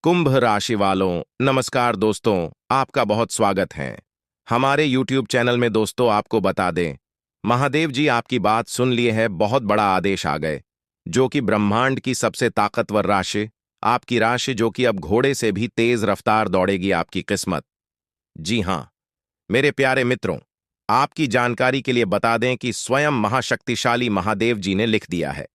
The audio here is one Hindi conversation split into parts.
कुंभ राशि वालों, नमस्कार दोस्तों। आपका बहुत स्वागत है हमारे YouTube चैनल में। दोस्तों, आपको बता दें, महादेव जी आपकी बात सुन लिए है। बहुत बड़ा आदेश आ गए, जो कि ब्रह्मांड की सबसे ताकतवर राशि, आपकी राशि, जो कि अब घोड़े से भी तेज रफ्तार दौड़ेगी आपकी किस्मत। जी हां, मेरे प्यारे मित्रों, आपकी जानकारी के लिए बता दें कि स्वयं महाशक्तिशाली महादेव जी ने लिख दिया है,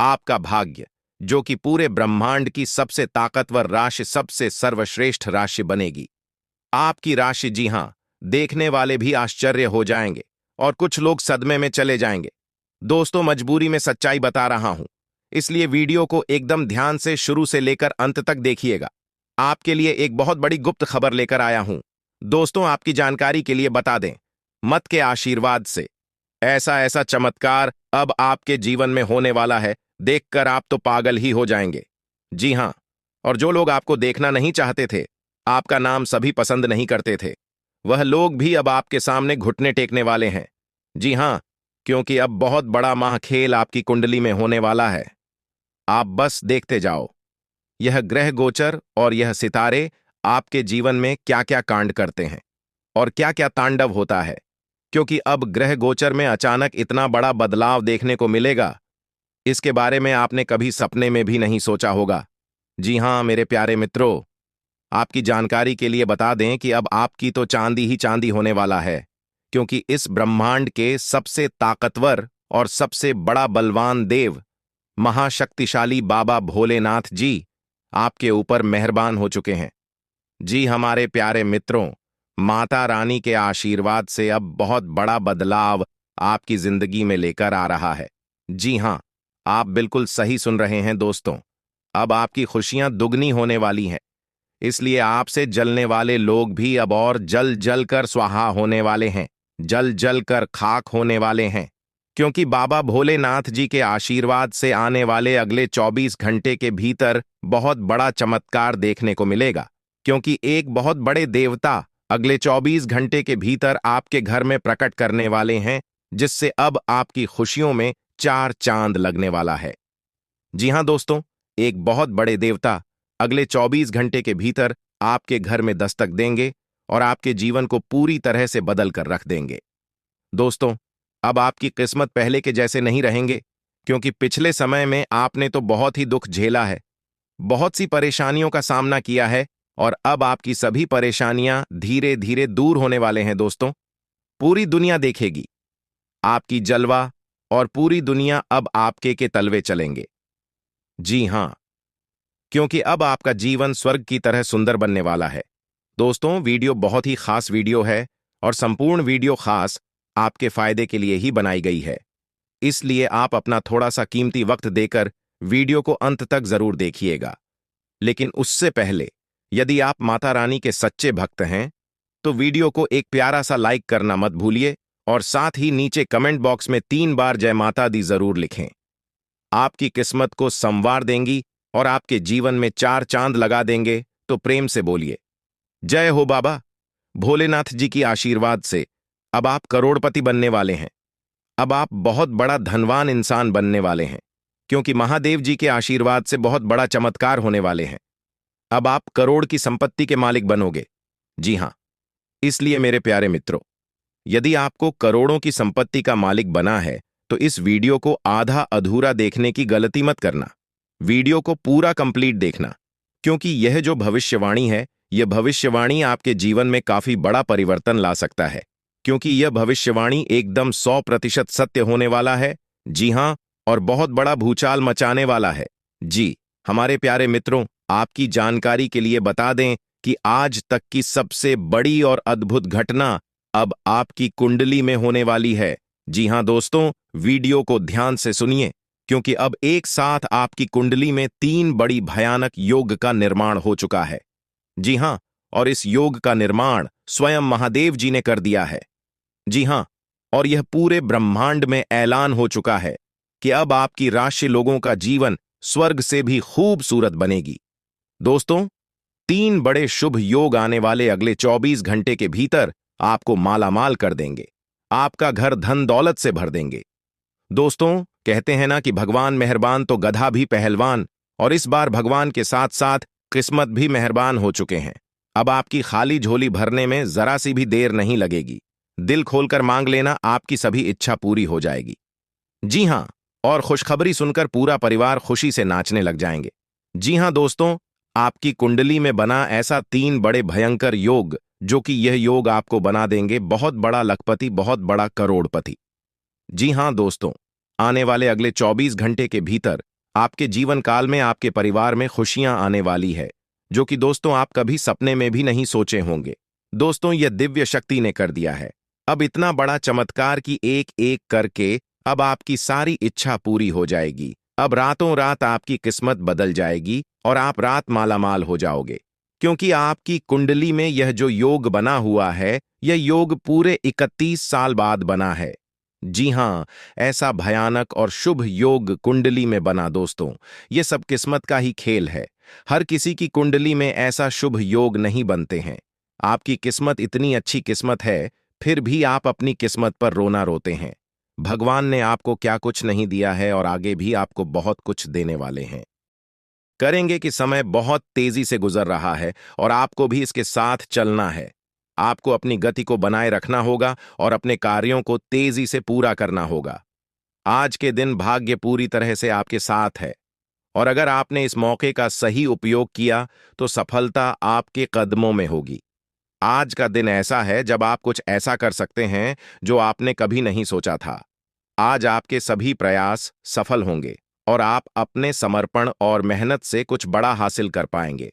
आपका भाग्य, जो कि पूरे ब्रह्मांड की सबसे ताकतवर राशि, सबसे सर्वश्रेष्ठ राशि बनेगी। आपकी राशि, जी हां, देखने वाले भी आश्चर्य हो जाएंगे और कुछ लोग सदमे में चले जाएंगे। दोस्तों, मजबूरी में सच्चाई बता रहा हूं, इसलिए वीडियो को एकदम ध्यान से शुरू से लेकर अंत तक देखिएगा। आपके लिए एक बहुत बड़ी गुप्त खबर लेकर आया हूं। दोस्तों, आपकी जानकारी के लिए बता दें, मत के आशीर्वाद से ऐसा ऐसा चमत्कार अब आपके जीवन में होने वाला है, देखकर आप तो पागल ही हो जाएंगे। जी हां, और जो लोग आपको देखना नहीं चाहते थे, आपका नाम सभी पसंद नहीं करते थे, वह लोग भी अब आपके सामने घुटने टेकने वाले हैं। जी हां, क्योंकि अब बहुत बड़ा महाखेल आपकी कुंडली में होने वाला है। आप बस देखते जाओ, यह ग्रह गोचर और यह सितारे आपके जीवन में क्या क्या कांड करते हैं और क्या क्या तांडव होता है, क्योंकि अब ग्रह गोचर में अचानक इतना बड़ा बदलाव देखने को मिलेगा, इसके बारे में आपने कभी सपने में भी नहीं सोचा होगा। जी हां, मेरे प्यारे मित्रों, आपकी जानकारी के लिए बता दें कि अब आपकी तो चांदी ही चांदी होने वाला है, क्योंकि इस ब्रह्मांड के सबसे ताकतवर और सबसे बड़ा बलवान देव, महाशक्तिशाली बाबा भोलेनाथ जी आपके ऊपर मेहरबान हो चुके हैं। जी, हमारे प्यारे मित्रों, माता रानी के आशीर्वाद से अब बहुत बड़ा बदलाव आपकी जिंदगी में लेकर आ रहा है। जी हां, आप बिल्कुल सही सुन रहे हैं दोस्तों। अब आपकी खुशियां दुगनी होने वाली हैं, इसलिए आपसे जलने वाले लोग भी अब और जल जल कर स्वाहा होने वाले हैं, जल जल कर खाक होने वाले हैं, क्योंकि बाबा भोलेनाथ जी के आशीर्वाद से आने वाले अगले 24 घंटे के भीतर बहुत बड़ा चमत्कार देखने को मिलेगा, क्योंकि एक बहुत बड़े देवता अगले 24 घंटे के भीतर आपके घर में प्रकट करने वाले हैं, जिससे अब आपकी खुशियों में चार चांद लगने वाला है। जी हां दोस्तों, एक बहुत बड़े देवता अगले 24 घंटे के भीतर आपके घर में दस्तक देंगे और आपके जीवन को पूरी तरह से बदल कर रख देंगे। दोस्तों, अब आपकी किस्मत पहले के जैसे नहीं रहेंगे, क्योंकि पिछले समय में आपने तो बहुत ही दुख झेला है, बहुत सी परेशानियों का सामना किया है, और अब आपकी सभी परेशानियां धीरे धीरे दूर होने वाले हैं। दोस्तों, पूरी दुनिया देखेगी आपकी जलवा, और पूरी दुनिया अब आपके के तलवे चलेंगे। जी हां, क्योंकि अब आपका जीवन स्वर्ग की तरह सुंदर बनने वाला है। दोस्तों, वीडियो बहुत ही खास वीडियो है, और संपूर्ण वीडियो खास आपके फायदे के लिए ही बनाई गई है, इसलिए आप अपना थोड़ा सा कीमती वक्त देकर वीडियो को अंत तक जरूर देखिएगा। लेकिन उससे पहले, यदि आप माता रानी के सच्चे भक्त हैं, तो वीडियो को एक प्यारा सा लाइक करना मत भूलिए, और साथ ही नीचे कमेंट बॉक्स में 3 बार जय माता दी जरूर लिखें। आपकी किस्मत को संवार देंगी और आपके जीवन में 4 चांद लगा देंगे, तो प्रेम से बोलिए, जय हो बाबा भोलेनाथ जी की आशीर्वाद से अब आप करोड़पति बनने वाले हैं। अब आप बहुत बड़ा धनवान इंसान बनने वाले हैं, क्योंकि महादेव जी के आशीर्वाद से बहुत बड़ा चमत्कार होने वाले हैं। अब आप करोड़ की संपत्ति के मालिक बनोगे। जी हां, इसलिए मेरे प्यारे मित्रों, यदि आपको करोड़ों की संपत्ति का मालिक बना है, तो इस वीडियो को आधा अधूरा देखने की गलती मत करना। वीडियो को पूरा कंप्लीट देखना, क्योंकि यह जो भविष्यवाणी है, यह भविष्यवाणी आपके जीवन में काफी बड़ा परिवर्तन ला सकता है, क्योंकि यह भविष्यवाणी एकदम 100% सत्य होने वाला है। जी हां, और बहुत बड़ा भूचाल मचाने वाला है। जी, हमारे प्यारे मित्रों, आपकी जानकारी के लिए बता दें कि आज तक की सबसे बड़ी और अद्भुत घटना अब आपकी कुंडली में होने वाली है। जी हां दोस्तों, वीडियो को ध्यान से सुनिए, क्योंकि अब एक साथ आपकी कुंडली में 3 बड़ी भयानक योग का निर्माण हो चुका है। जी हां, और इस योग का निर्माण स्वयं महादेव जी ने कर दिया है। जी हां, और यह पूरे ब्रह्मांड में ऐलान हो चुका है कि अब आपकी राशि लोगों का जीवन स्वर्ग से भी खूबसूरत बनेगी। दोस्तों, 3 बड़े शुभ योग आने वाले अगले 24 घंटे के भीतर आपको मालामाल कर देंगे, आपका घर धन दौलत से भर देंगे। दोस्तों, कहते हैं ना कि भगवान मेहरबान तो गधा भी पहलवान, और इस बार भगवान के साथ साथ किस्मत भी मेहरबान हो चुके हैं। अब आपकी खाली झोली भरने में जरा सी भी देर नहीं लगेगी। दिल खोलकर मांग लेना, आपकी सभी इच्छा पूरी हो जाएगी। जी हाँ, और खुशखबरी सुनकर पूरा परिवार खुशी से नाचने लग जाएंगे। जी हाँ दोस्तों, आपकी कुंडली में बना ऐसा 3 बड़े भयंकर योग, जो कि यह योग आपको बना देंगे बहुत बड़ा लखपति, बहुत बड़ा करोड़पति। जी हाँ दोस्तों, आने वाले अगले 24 घंटे के भीतर आपके जीवन काल में आपके परिवार में खुशियां आने वाली है, जो कि दोस्तों आप कभी सपने में भी नहीं सोचे होंगे। दोस्तों, यह दिव्य शक्ति ने कर दिया है। अब इतना बड़ा चमत्कार कि एक एक करके अब आपकी सारी इच्छा पूरी हो जाएगी। अब रातों रात आपकी किस्मत बदल जाएगी और आप रात मालामाल हो जाओगे, क्योंकि आपकी कुंडली में यह जो योग बना हुआ है, यह योग पूरे 31 साल बाद बना है। जी हां, ऐसा भयानक और शुभ योग कुंडली में बना दोस्तों, ये सब किस्मत का ही खेल है। हर किसी की कुंडली में ऐसा शुभ योग नहीं बनते हैं। आपकी किस्मत इतनी अच्छी किस्मत है, फिर भी आप अपनी किस्मत पर रोना रोते हैं। भगवान ने आपको क्या कुछ नहीं दिया है और आगे भी आपको बहुत कुछ देने वाले हैं। करेंगे कि समय बहुत तेजी से गुजर रहा है और आपको भी इसके साथ चलना है। आपको अपनी गति को बनाए रखना होगा और अपने कार्यों को तेजी से पूरा करना होगा। आज के दिन भाग्य पूरी तरह से आपके साथ है और अगर आपने इस मौके का सही उपयोग किया तो सफलता आपके कदमों में होगी। आज का दिन ऐसा है जब आप कुछ ऐसा कर सकते हैं जो आपने कभी नहीं सोचा था। आज आपके सभी प्रयास सफल होंगे और आप अपने समर्पण और मेहनत से कुछ बड़ा हासिल कर पाएंगे।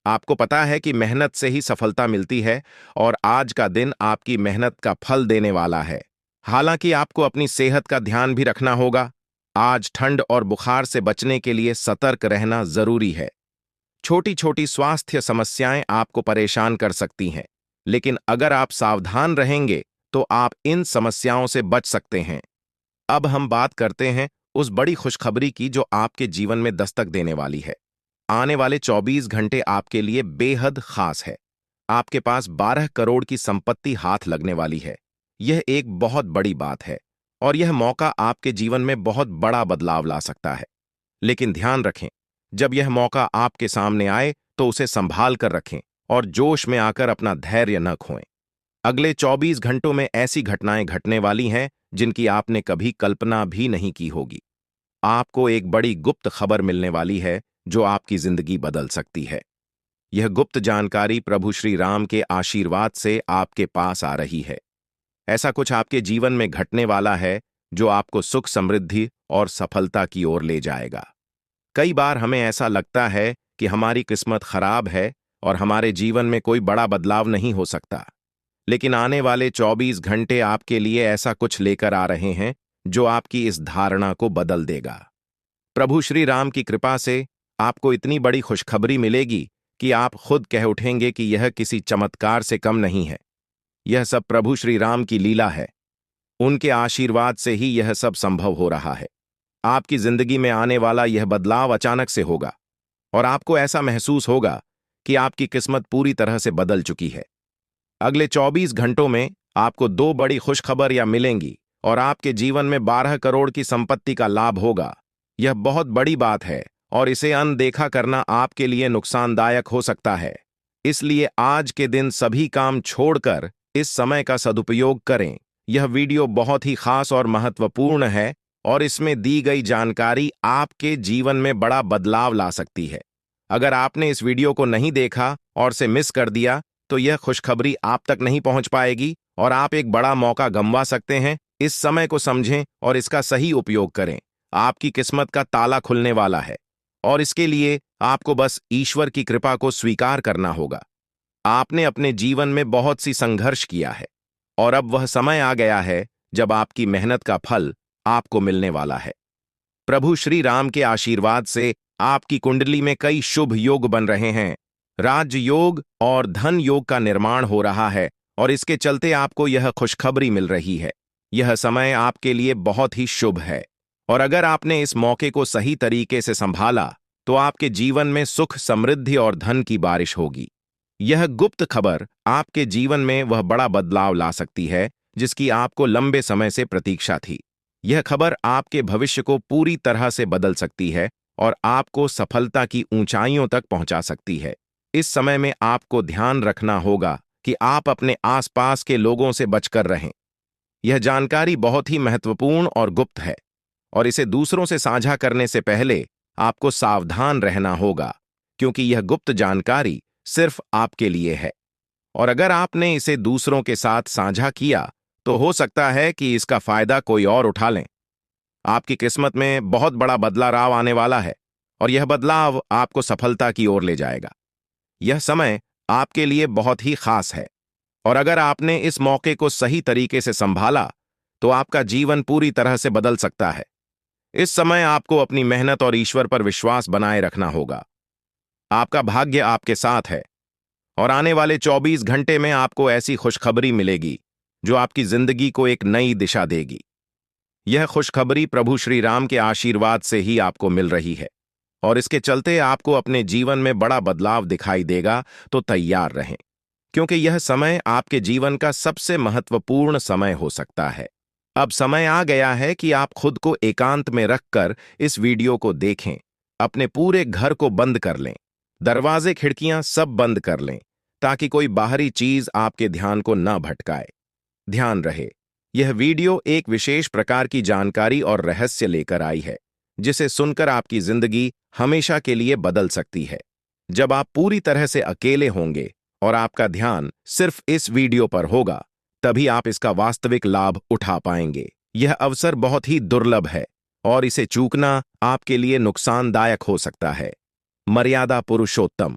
आपको पता है कि मेहनत से ही सफलता मिलती है और आज का दिन आपकी मेहनत का फल देने वाला है। हालांकि आपको अपनी सेहत का ध्यान भी रखना होगा। आज ठंड और बुखार से बचने के लिए सतर्क रहना जरूरी है। छोटी छोटी स्वास्थ्य समस्याएं आपको परेशान कर सकती हैं, लेकिन अगर आप सावधान रहेंगे तो आप इन समस्याओं से बच सकते हैं। अब हम बात करते हैं उस बड़ी खुशखबरी की जो आपके जीवन में दस्तक देने वाली है। आने वाले 24 घंटे आपके लिए बेहद खास है। आपके पास 12 करोड़ की संपत्ति हाथ लगने वाली है। यह एक बहुत बड़ी बात है और यह मौका आपके जीवन में बहुत बड़ा बदलाव ला सकता है। लेकिन ध्यान रखें, जब यह मौका आपके सामने आए तो उसे संभाल कर रखें और जोश में आकर अपना धैर्य न खोएं। अगले 24 घंटों में ऐसी घटनाएं घटने वाली हैं जिनकी आपने कभी कल्पना भी नहीं की होगी। आपको एक बड़ी गुप्त खबर मिलने वाली है जो आपकी जिंदगी बदल सकती है। यह गुप्त जानकारी प्रभु श्री राम के आशीर्वाद से आपके पास आ रही है। ऐसा कुछ आपके जीवन में घटने वाला है जो आपको सुख, समृद्धि और सफलता की ओर ले जाएगा। कई बार हमें ऐसा लगता है कि हमारी किस्मत खराब है और हमारे जीवन में कोई बड़ा बदलाव नहीं हो सकता, लेकिन आने वाले 24 घंटे आपके लिए ऐसा कुछ लेकर आ रहे हैं जो आपकी इस धारणा को बदल देगा। प्रभु श्री राम की कृपा से आपको इतनी बड़ी खुशखबरी मिलेगी कि आप खुद कह उठेंगे कि यह किसी चमत्कार से कम नहीं है। यह सब प्रभु श्री राम की लीला है। उनके आशीर्वाद से ही यह सब संभव हो रहा है। आपकी जिंदगी में आने वाला यह बदलाव अचानक से होगा और आपको ऐसा महसूस होगा कि आपकी किस्मत पूरी तरह से बदल चुकी है। अगले 24 घंटों में आपको 2 बड़ी खुशखबरियां मिलेंगी और आपके जीवन में 12 करोड़ की संपत्ति का लाभ होगा। यह बहुत बड़ी बात है और इसे अनदेखा करना आपके लिए नुकसानदायक हो सकता है। इसलिए आज के दिन सभी काम छोड़कर इस समय का सदुपयोग करें। यह वीडियो बहुत ही खास और महत्वपूर्ण है और इसमें दी गई जानकारी आपके जीवन में बड़ा बदलाव ला सकती है। अगर आपने इस वीडियो को नहीं देखा और से मिस कर दिया तो यह खुशखबरी आप तक नहीं पहुंच पाएगी और आप एक बड़ा मौका गंवा सकते हैं। इस समय को समझें और इसका सही उपयोग करें। आपकी किस्मत का ताला खुलने वाला है और इसके लिए आपको बस ईश्वर की कृपा को स्वीकार करना होगा। आपने अपने जीवन में बहुत सी संघर्ष किया है और अब वह समय आ गया है जब आपकी मेहनत का फल आपको मिलने वाला है। प्रभु श्री राम के आशीर्वाद से आपकी कुंडली में कई शुभ योग बन रहे हैं। राजयोग और धन योग का निर्माण हो रहा है और इसके चलते आपको यह खुशखबरी मिल रही है। यह समय आपके लिए बहुत ही शुभ है और अगर आपने इस मौके को सही तरीके से संभाला तो आपके जीवन में सुख, समृद्धि और धन की बारिश होगी। यह गुप्त खबर आपके जीवन में वह बड़ा बदलाव ला सकती है जिसकी आपको लंबे समय से प्रतीक्षा थी। यह खबर आपके भविष्य को पूरी तरह से बदल सकती है और आपको सफलता की ऊंचाइयों तक पहुंचा सकती है। इस समय में आपको ध्यान रखना होगा कि आप अपने आसपास के लोगों से बचकर रहें। यह जानकारी बहुत ही महत्वपूर्ण और गुप्त है, और इसे दूसरों से साझा करने से पहले आपको सावधान रहना होगा, क्योंकि यह गुप्त जानकारी सिर्फ आपके लिए है। और अगर आपने इसे दूसरों के साथ साझा किया, तो हो सकता है कि इसका फायदा कोई और उठा लें। आपकी किस्मत में बहुत बड़ा बदलाव आने वाला है, और यह बदलाव आपको सफलता की ओर ले जाएगा। यह समय आपके लिए बहुत ही खास है, और अगर आपने इस मौके को सही तरीके से संभाला, तो आपका जीवन पूरी तरह से बदल सकता है। इस समय आपको अपनी मेहनत और ईश्वर पर विश्वास बनाए रखना होगा। आपका भाग्य आपके साथ है, और आने वाले 24 घंटे में आपको ऐसी खुशखबरी मिलेगी जो आपकी जिंदगी को एक नई दिशा देगी। यह खुशखबरी प्रभु श्री राम के आशीर्वाद से ही आपको मिल रही है, और इसके चलते आपको अपने जीवन में बड़ा बदलाव दिखाई देगा। तो तैयार रहें, क्योंकि यह समय आपके जीवन का सबसे महत्वपूर्ण समय हो सकता है। अब समय आ गया है कि आप खुद को एकांत में रखकर इस वीडियो को देखें। अपने पूरे घर को बंद कर लें, दरवाजे खिड़कियां सब बंद कर लें, ताकि कोई बाहरी चीज आपके ध्यान को न भटकाए। ध्यान रहे, यह वीडियो एक विशेष प्रकार की जानकारी और रहस्य लेकर आई है, जिसे सुनकर आपकी जिंदगी हमेशा के लिए बदल सकती है। जब आप पूरी तरह से अकेले होंगे और आपका ध्यान सिर्फ इस वीडियो पर होगा, तभी आप इसका वास्तविक लाभ उठा पाएंगे। यह अवसर बहुत ही दुर्लभ है, और इसे चूकना आपके लिए नुकसानदायक हो सकता है। मर्यादा पुरुषोत्तम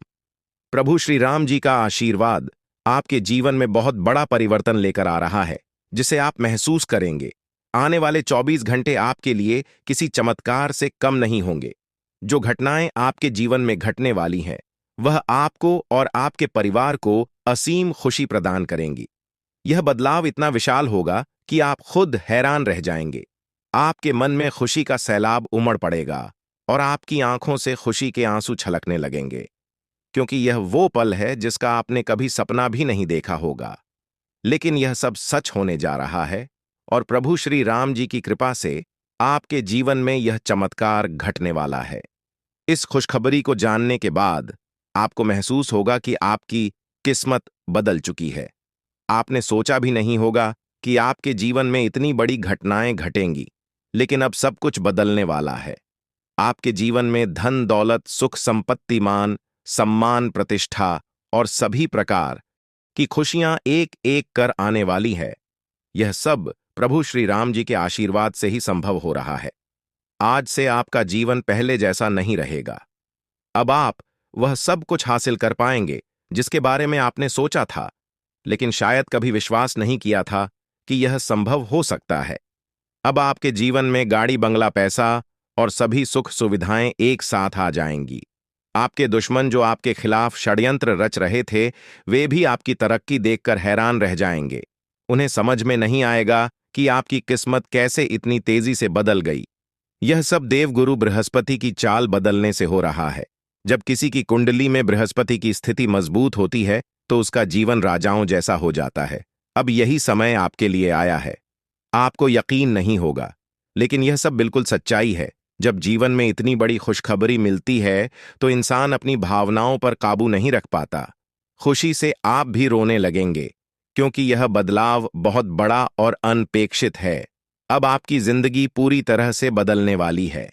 प्रभु श्री राम जी का आशीर्वाद आपके जीवन में बहुत बड़ा परिवर्तन लेकर आ रहा है, जिसे आप महसूस करेंगे। आने वाले 24 घंटे आपके लिए किसी चमत्कार से कम नहीं होंगे। जो घटनाएं आपके जीवन में घटने वाली हैं, वह आपको और आपके परिवार को असीम खुशी प्रदान करेंगी। यह बदलाव इतना विशाल होगा कि आप खुद हैरान रह जाएंगे। आपके मन में खुशी का सैलाब उमड़ पड़ेगा, और आपकी आंखों से खुशी के आंसू छलकने लगेंगे, क्योंकि यह वो पल है जिसका आपने कभी सपना भी नहीं देखा होगा। लेकिन यह सब सच होने जा रहा है, और प्रभु श्री राम जी की कृपा से आपके जीवन में यह चमत्कार घटने वाला है। इस खुशखबरी को जानने के बाद आपको महसूस होगा कि आपकी किस्मत बदल चुकी है। आपने सोचा भी नहीं होगा कि आपके जीवन में इतनी बड़ी घटनाएं घटेंगी, लेकिन अब सब कुछ बदलने वाला है। आपके जीवन में धन दौलत, सुख संपत्ति, मान सम्मान, प्रतिष्ठा और सभी प्रकार की खुशियां एक एक कर आने वाली है। यह सब प्रभु श्री राम जी के आशीर्वाद से ही संभव हो रहा है। आज से आपका जीवन पहले जैसा नहीं रहेगा। अब आप वह सब कुछ हासिल कर पाएंगे जिसके बारे में आपने सोचा था, लेकिन शायद कभी विश्वास नहीं किया था कि यह संभव हो सकता है। अब आपके जीवन में गाड़ी, बंगला, पैसा और सभी सुख सुविधाएं एक साथ आ जाएंगी। आपके दुश्मन जो आपके खिलाफ षड्यंत्र रच रहे थे, वे भी आपकी तरक्की देखकर हैरान रह जाएंगे। उन्हें समझ में नहीं आएगा कि आपकी किस्मत कैसे इतनी तेजी से बदल गई। यह सब देवगुरु बृहस्पति की चाल बदलने से हो रहा है। जब किसी की कुंडली में बृहस्पति की स्थिति मजबूत होती है, तो उसका जीवन राजाओं जैसा हो जाता है। अब यही समय आपके लिए आया है। आपको यकीन नहीं होगा, लेकिन यह सब बिल्कुल सच्चाई है। जब जीवन में इतनी बड़ी खुशखबरी मिलती है, तो इंसान अपनी भावनाओं पर काबू नहीं रख पाता। खुशी से आप भी रोने लगेंगे, क्योंकि यह बदलाव बहुत बड़ा और अनपेक्षित है। अब आपकी जिंदगी पूरी तरह से बदलने वाली है।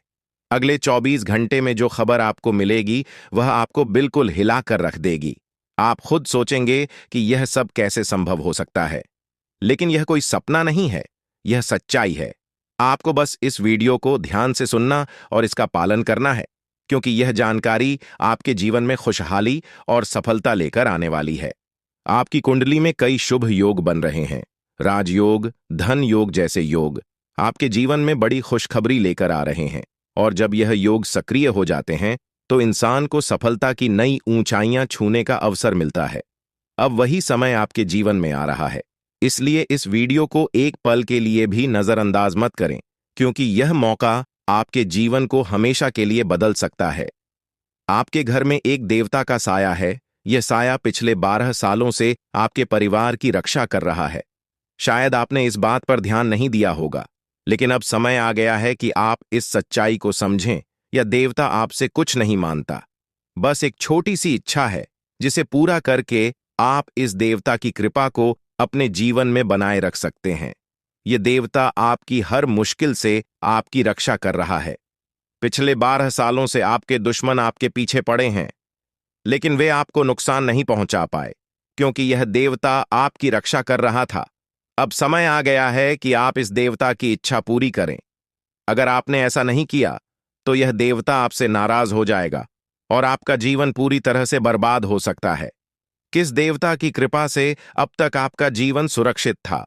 अगले 24 घंटे में जो खबर आपको मिलेगी, वह आपको बिल्कुल हिला कर रख देगी। आप खुद सोचेंगे कि यह सब कैसे संभव हो सकता है, लेकिन यह कोई सपना नहीं है, यह सच्चाई है। आपको बस इस वीडियो को ध्यान से सुनना और इसका पालन करना है, क्योंकि यह जानकारी आपके जीवन में खुशहाली और सफलता लेकर आने वाली है। आपकी कुंडली में कई शुभ योग बन रहे हैं। राजयोग, धन योग जैसे योग आपके जीवन में बड़ी खुशखबरी लेकर आ रहे हैं, और जब यह योग सक्रिय हो जाते हैं, तो इंसान को सफलता की नई ऊंचाइयां छूने का अवसर मिलता है। अब वही समय आपके जीवन में आ रहा है, इसलिए इस वीडियो को एक पल के लिए भी नजरअंदाज मत करें, क्योंकि यह मौका आपके जीवन को हमेशा के लिए बदल सकता है। आपके घर में एक देवता का साया है। यह साया पिछले 12 सालों से आपके परिवार की रक्षा कर रहा है। शायद आपने इस बात पर ध्यान नहीं दिया होगा, लेकिन अब समय आ गया है कि आप इस सच्चाई को समझें या देवता आपसे कुछ नहीं मांगता, बस एक छोटी सी इच्छा है जिसे पूरा करके आप इस देवता की कृपा को अपने जीवन में बनाए रख सकते हैं। ये देवता आपकी हर मुश्किल से आपकी रक्षा कर रहा है। पिछले 12 सालों से आपके दुश्मन आपके पीछे पड़े हैं, लेकिन वे आपको नुकसान नहीं पहुंचा पाए, क्योंकि यह देवता आपकी रक्षा कर रहा था। अब समय आ गया है कि आप इस देवता की इच्छा पूरी करें। अगर आपने ऐसा नहीं किया, तो यह देवता आपसे नाराज हो जाएगा और आपका जीवन पूरी तरह से बर्बाद हो सकता है। किस देवता की कृपा से अब तक आपका जीवन सुरक्षित था?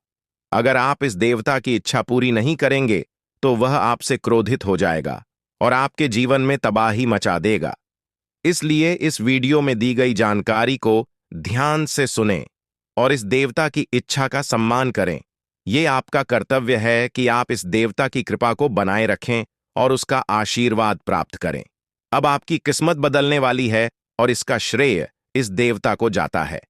अगर आप इस देवता की इच्छा पूरी नहीं करेंगे, तो वह आपसे क्रोधित हो जाएगा और आपके जीवन में तबाही मचा देगा। इसलिए इस वीडियो में दी गई जानकारी को ध्यान से सुनें और इस देवता की इच्छा का सम्मान करें। यह आपका कर्तव्य है कि आप इस देवता की कृपा को बनाए रखें और उसका आशीर्वाद प्राप्त करें। अब आपकी किस्मत बदलने वाली है और इसका श्रेय इस देवता को जाता है।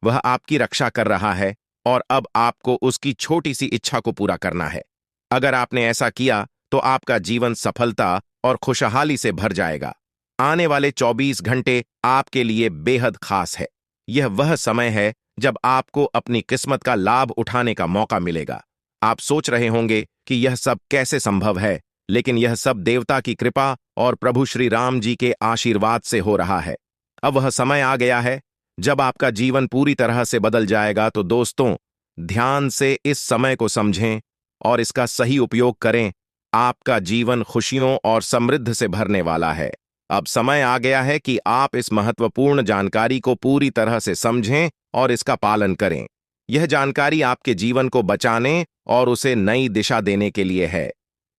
वह आपकी रक्षा कर रहा है और अब आपको उसकी छोटी सी इच्छा को पूरा करना है। अगर आपने ऐसा किया, तो आपका जीवन सफलता और खुशहाली से भर जाएगा। आने वाले 24 घंटे आपके लिए बेहद खास है। यह वह समय है जब आपको अपनी किस्मत का लाभ उठाने का मौका मिलेगा। आप सोच रहे होंगे कि यह सब कैसे संभव है, लेकिन यह सब देवता की कृपा और प्रभु श्री राम जी के आशीर्वाद से हो रहा है। अब वह समय आ गया है जब आपका जीवन पूरी तरह से बदल जाएगा। तो दोस्तों, ध्यान से इस समय को समझें और इसका सही उपयोग करें। आपका जीवन खुशियों और समृद्धि से भरने वाला है। अब समय आ गया है कि आप इस महत्वपूर्ण जानकारी को पूरी तरह से समझें और इसका पालन करें। यह जानकारी आपके जीवन को बचाने और उसे नई दिशा देने के लिए है।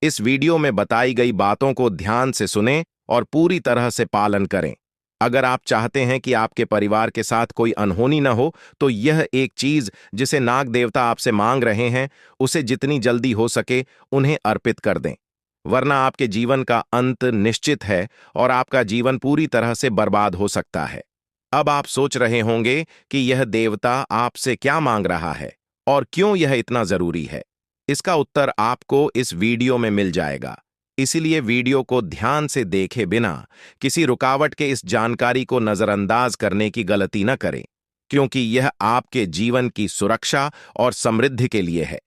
इस वीडियो में बताई गई बातों को ध्यान से सुनें और पूरी तरह से पालन करें। अगर आप चाहते हैं कि आपके परिवार के साथ कोई अनहोनी न हो, तो यह एक चीज जिसे नाग देवता आपसे मांग रहे हैं, उसे जितनी जल्दी हो सके उन्हें अर्पित कर दें, वरना आपके जीवन का अंत निश्चित है और आपका जीवन पूरी तरह से बर्बाद हो सकता है। अब आप सोच रहे होंगे कि यह देवता आपसे क्या मांग रहा है और क्यों यह इतना जरूरी है। इसका उत्तर आपको इस वीडियो में मिल जाएगा। इसीलिए वीडियो को ध्यान से देखे बिना किसी रुकावट के इस जानकारी को नजरअंदाज करने की गलती न करें, क्योंकि यह आपके जीवन की सुरक्षा और समृद्धि के लिए है।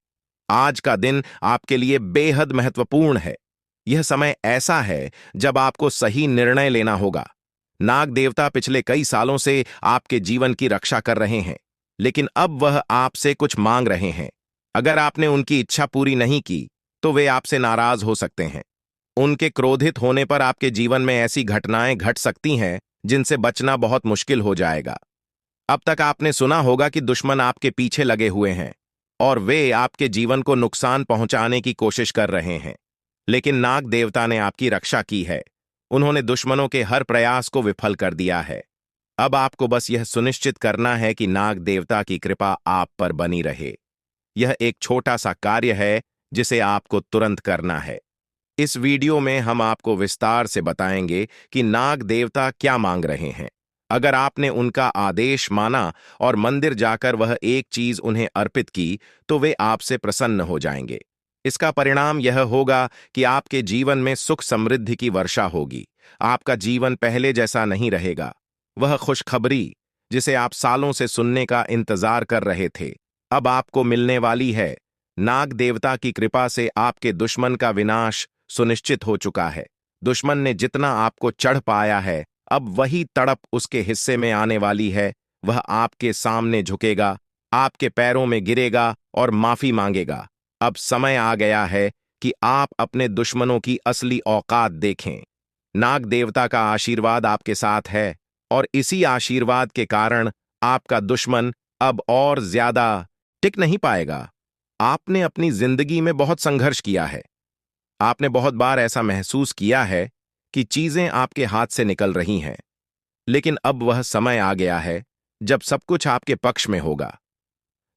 आज का दिन आपके लिए बेहद महत्वपूर्ण है। यह समय ऐसा है जब आपको सही निर्णय लेना होगा। नाग देवता पिछले कई सालों से आपके जीवन की रक्षा कर रहे हैं, लेकिन अब वह आपसे कुछ मांग रहे हैं। अगर आपने उनकी इच्छा पूरी नहीं की, तो वे आपसे नाराज हो सकते हैं। उनके क्रोधित होने पर आपके जीवन में ऐसी घटनाएं घट सकती हैं जिनसे बचना बहुत मुश्किल हो जाएगा। अब तक आपने सुना होगा कि दुश्मन आपके पीछे लगे हुए हैं और वे आपके जीवन को नुकसान पहुंचाने की कोशिश कर रहे हैं, लेकिन नाग देवता ने आपकी रक्षा की है। उन्होंने दुश्मनों के हर प्रयास को विफल कर दिया है। अब आपको बस यह सुनिश्चित करना है कि नाग देवता की कृपा आप पर बनी रहे। यह एक छोटा सा कार्य है जिसे आपको तुरंत करना है। इस वीडियो में हम आपको विस्तार से बताएंगे कि नाग देवता क्या मांग रहे हैं। अगर आपने उनका आदेश माना और मंदिर जाकर वह एक चीज उन्हें अर्पित की, तो वे आपसे प्रसन्न हो जाएंगे। इसका परिणाम यह होगा कि आपके जीवन में सुख समृद्धि की वर्षा होगी। आपका जीवन पहले जैसा नहीं रहेगा। वह खुशखबरी जिसे आप सालों से सुनने का इंतजार कर रहे थे, अब आपको मिलने वाली है। नाग देवता की कृपा से आपके दुश्मन का विनाश सुनिश्चित हो चुका है। दुश्मन ने जितना आपको चढ़ पाया है, अब वही तड़प उसके हिस्से में आने वाली है। वह आपके सामने झुकेगा, आपके पैरों में गिरेगा और माफी मांगेगा। अब समय आ गया है कि आप अपने दुश्मनों की असली औकात देखें। नाग देवता का आशीर्वाद आपके साथ है और इसी आशीर्वाद के कारण आपका दुश्मन अब और ज्यादा टिक नहीं पाएगा। आपने अपनी जिंदगी में बहुत संघर्ष किया है। आपने बहुत बार ऐसा महसूस किया है कि चीजें आपके हाथ से निकल रही हैं, लेकिन अब वह समय आ गया है जब सब कुछ आपके पक्ष में होगा।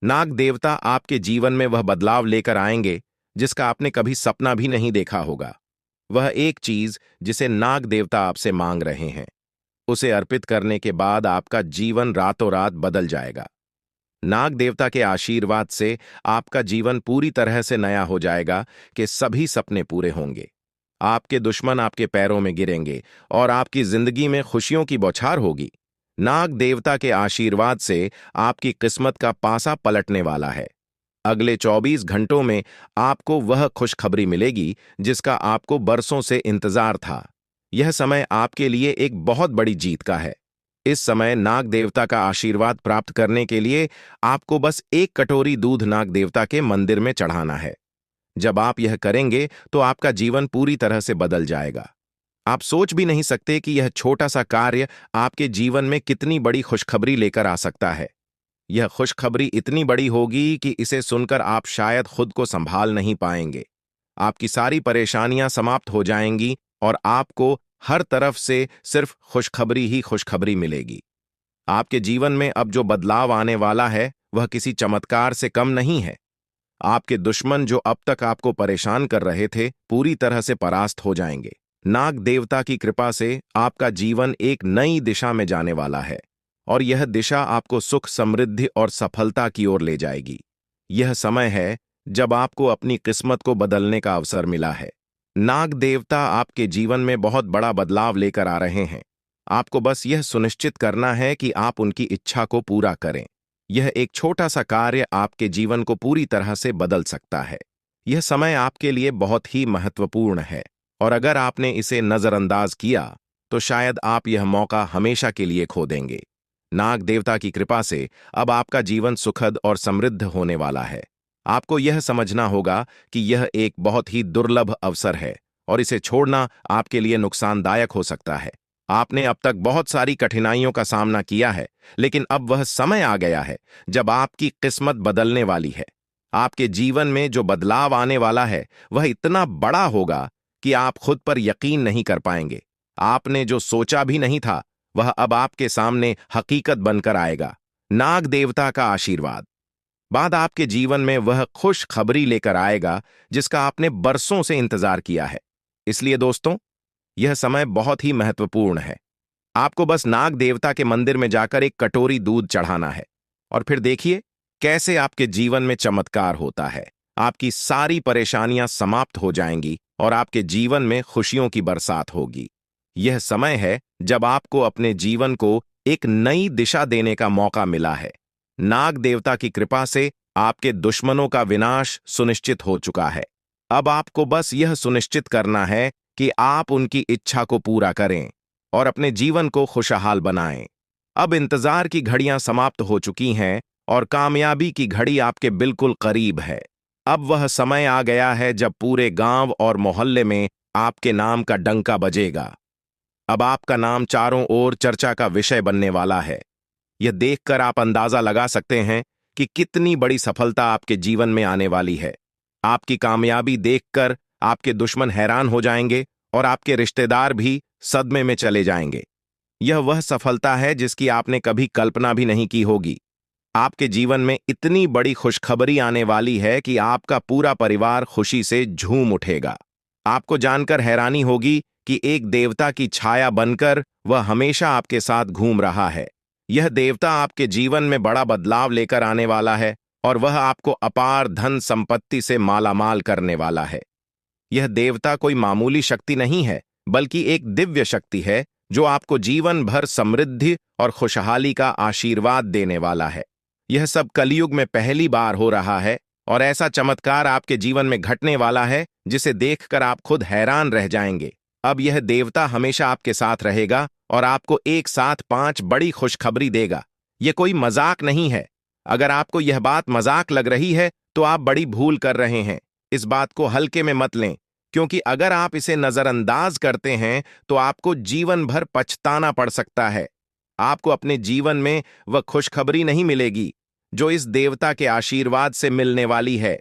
नाग देवता आपके जीवन में वह बदलाव लेकर आएंगे जिसका आपने कभी सपना भी नहीं देखा होगा। वह एक चीज जिसे नाग देवता आपसे मांग रहे हैं, उसे अर्पित करने के बाद आपका जीवन रातों रात बदल जाएगा। नाग देवता के आशीर्वाद से आपका जीवन पूरी तरह से नया हो जाएगा कि सभी सपने पूरे होंगे। आपके दुश्मन आपके पैरों में गिरेंगे और आपकी जिंदगी में खुशियों की बौछार होगी। नाग देवता के आशीर्वाद से आपकी किस्मत का पासा पलटने वाला है। अगले 24 घंटों में आपको वह खुशखबरी मिलेगी जिसका आपको बरसों से इंतजार था। यह समय आपके लिए एक बहुत बड़ी जीत का है। इस समय नाग देवता का आशीर्वाद प्राप्त करने के लिए आपको बस एक कटोरी दूध नाग देवता के मंदिर में चढ़ाना है। जब आप यह करेंगे तो आपका जीवन पूरी तरह से बदल जाएगा। आप सोच भी नहीं सकते कि यह छोटा सा कार्य आपके जीवन में कितनी बड़ी खुशखबरी लेकर आ सकता है। यह खुशखबरी इतनी बड़ी होगी कि इसे सुनकर आप शायद खुद को संभाल नहीं पाएंगे। आपकी सारी परेशानियां समाप्त हो जाएंगी और आपको हर तरफ से सिर्फ खुशखबरी ही खुशखबरी मिलेगी। आपके जीवन में अब जो बदलाव आने वाला है वह किसी चमत्कार से कम नहीं है। आपके दुश्मन जो अब तक आपको परेशान कर रहे थे पूरी तरह से परास्त हो जाएंगे। नाग देवता की कृपा से आपका जीवन एक नई दिशा में जाने वाला है और यह दिशा आपको सुख, समृद्धि और सफलता की ओर ले जाएगी। यह समय है जब आपको अपनी किस्मत को बदलने का अवसर मिला है। नाग देवता आपके जीवन में बहुत बड़ा बदलाव लेकर आ रहे हैं। आपको बस यह सुनिश्चित करना है कि आप उनकी इच्छा को पूरा करें। यह एक छोटा सा कार्य आपके जीवन को पूरी तरह से बदल सकता है। यह समय आपके लिए बहुत ही महत्वपूर्ण है और अगर आपने इसे नजरअंदाज किया तो शायद आप यह मौका हमेशा के लिए खो देंगे। नाग देवता की कृपा से अब आपका जीवन सुखद और समृद्ध होने वाला है। आपको यह समझना होगा कि यह एक बहुत ही दुर्लभ अवसर है और इसे छोड़ना आपके लिए नुकसानदायक हो सकता है। आपने अब तक बहुत सारी कठिनाइयों का सामना किया है, लेकिन अब वह समय आ गया है जब आपकी किस्मत बदलने वाली है। आपके जीवन में जो बदलाव आने वाला है वह इतना बड़ा होगा कि आप खुद पर यकीन नहीं कर पाएंगे। आपने जो सोचा भी नहीं था वह अब आपके सामने हकीकत बनकर आएगा। नाग देवता का आशीर्वाद बाद आपके जीवन में वह खुश खबरी लेकर आएगा जिसका आपने बरसों से इंतजार किया है। इसलिए दोस्तों, यह समय बहुत ही महत्वपूर्ण है। आपको बस नाग देवता के मंदिर में जाकर एक कटोरी दूध चढ़ाना है और फिर देखिए कैसे आपके जीवन में चमत्कार होता है। आपकी सारी परेशानियां समाप्त हो जाएंगी और आपके जीवन में खुशियों की बरसात होगी। यह समय है जब आपको अपने जीवन को एक नई दिशा देने का मौका मिला है। नाग देवता की कृपा से आपके दुश्मनों का विनाश सुनिश्चित हो चुका है। अब आपको बस यह सुनिश्चित करना है कि आप उनकी इच्छा को पूरा करें और अपने जीवन को खुशहाल बनाएं। अब इंतजार की घड़ियां समाप्त हो चुकी हैं और कामयाबी की घड़ी आपके बिल्कुल करीब है। अब वह समय आ गया है जब पूरे गांव और मोहल्ले में आपके नाम का डंका बजेगा। अब आपका नाम चारों ओर चर्चा का विषय बनने वाला है। यह देखकर आप अंदाजा लगा सकते हैं कि कितनी बड़ी सफलता आपके जीवन में आने वाली है। आपकी कामयाबी देखकर आपके दुश्मन हैरान हो जाएंगे और आपके रिश्तेदार भी सदमे में चले जाएंगे। यह वह सफलता है जिसकी आपने कभी कल्पना भी नहीं की होगी। आपके जीवन में इतनी बड़ी खुशखबरी आने वाली है कि आपका पूरा परिवार खुशी से झूम उठेगा। आपको जानकर हैरानी होगी कि एक देवता की छाया बनकर वह हमेशा आपके साथ घूम रहा है। यह देवता आपके जीवन में बड़ा बदलाव लेकर आने वाला है और वह आपको अपार धन संपत्ति से मालामाल करने वाला है। यह देवता कोई मामूली शक्ति नहीं है, बल्कि एक दिव्य शक्ति है जो आपको जीवन भर समृद्धि और खुशहाली का आशीर्वाद देने वाला है। यह सब कलयुग में पहली बार हो रहा है और ऐसा चमत्कार आपके जीवन में घटने वाला है जिसे देखकर आप खुद हैरान रह जाएंगे। अब यह देवता हमेशा आपके साथ रहेगा और आपको एक साथ 5 बड़ी खुशखबरी देगा। यह कोई मजाक नहीं है। अगर आपको यह बात मजाक लग रही है तो आप बड़ी भूल कर रहे हैं। इस बात को हल्के में मत लें, क्योंकि अगर आप इसे नजरअंदाज करते हैं तो आपको जीवन भर पछताना पड़ सकता है। आपको अपने जीवन में वह खुशखबरी नहीं मिलेगी जो इस देवता के आशीर्वाद से मिलने वाली है।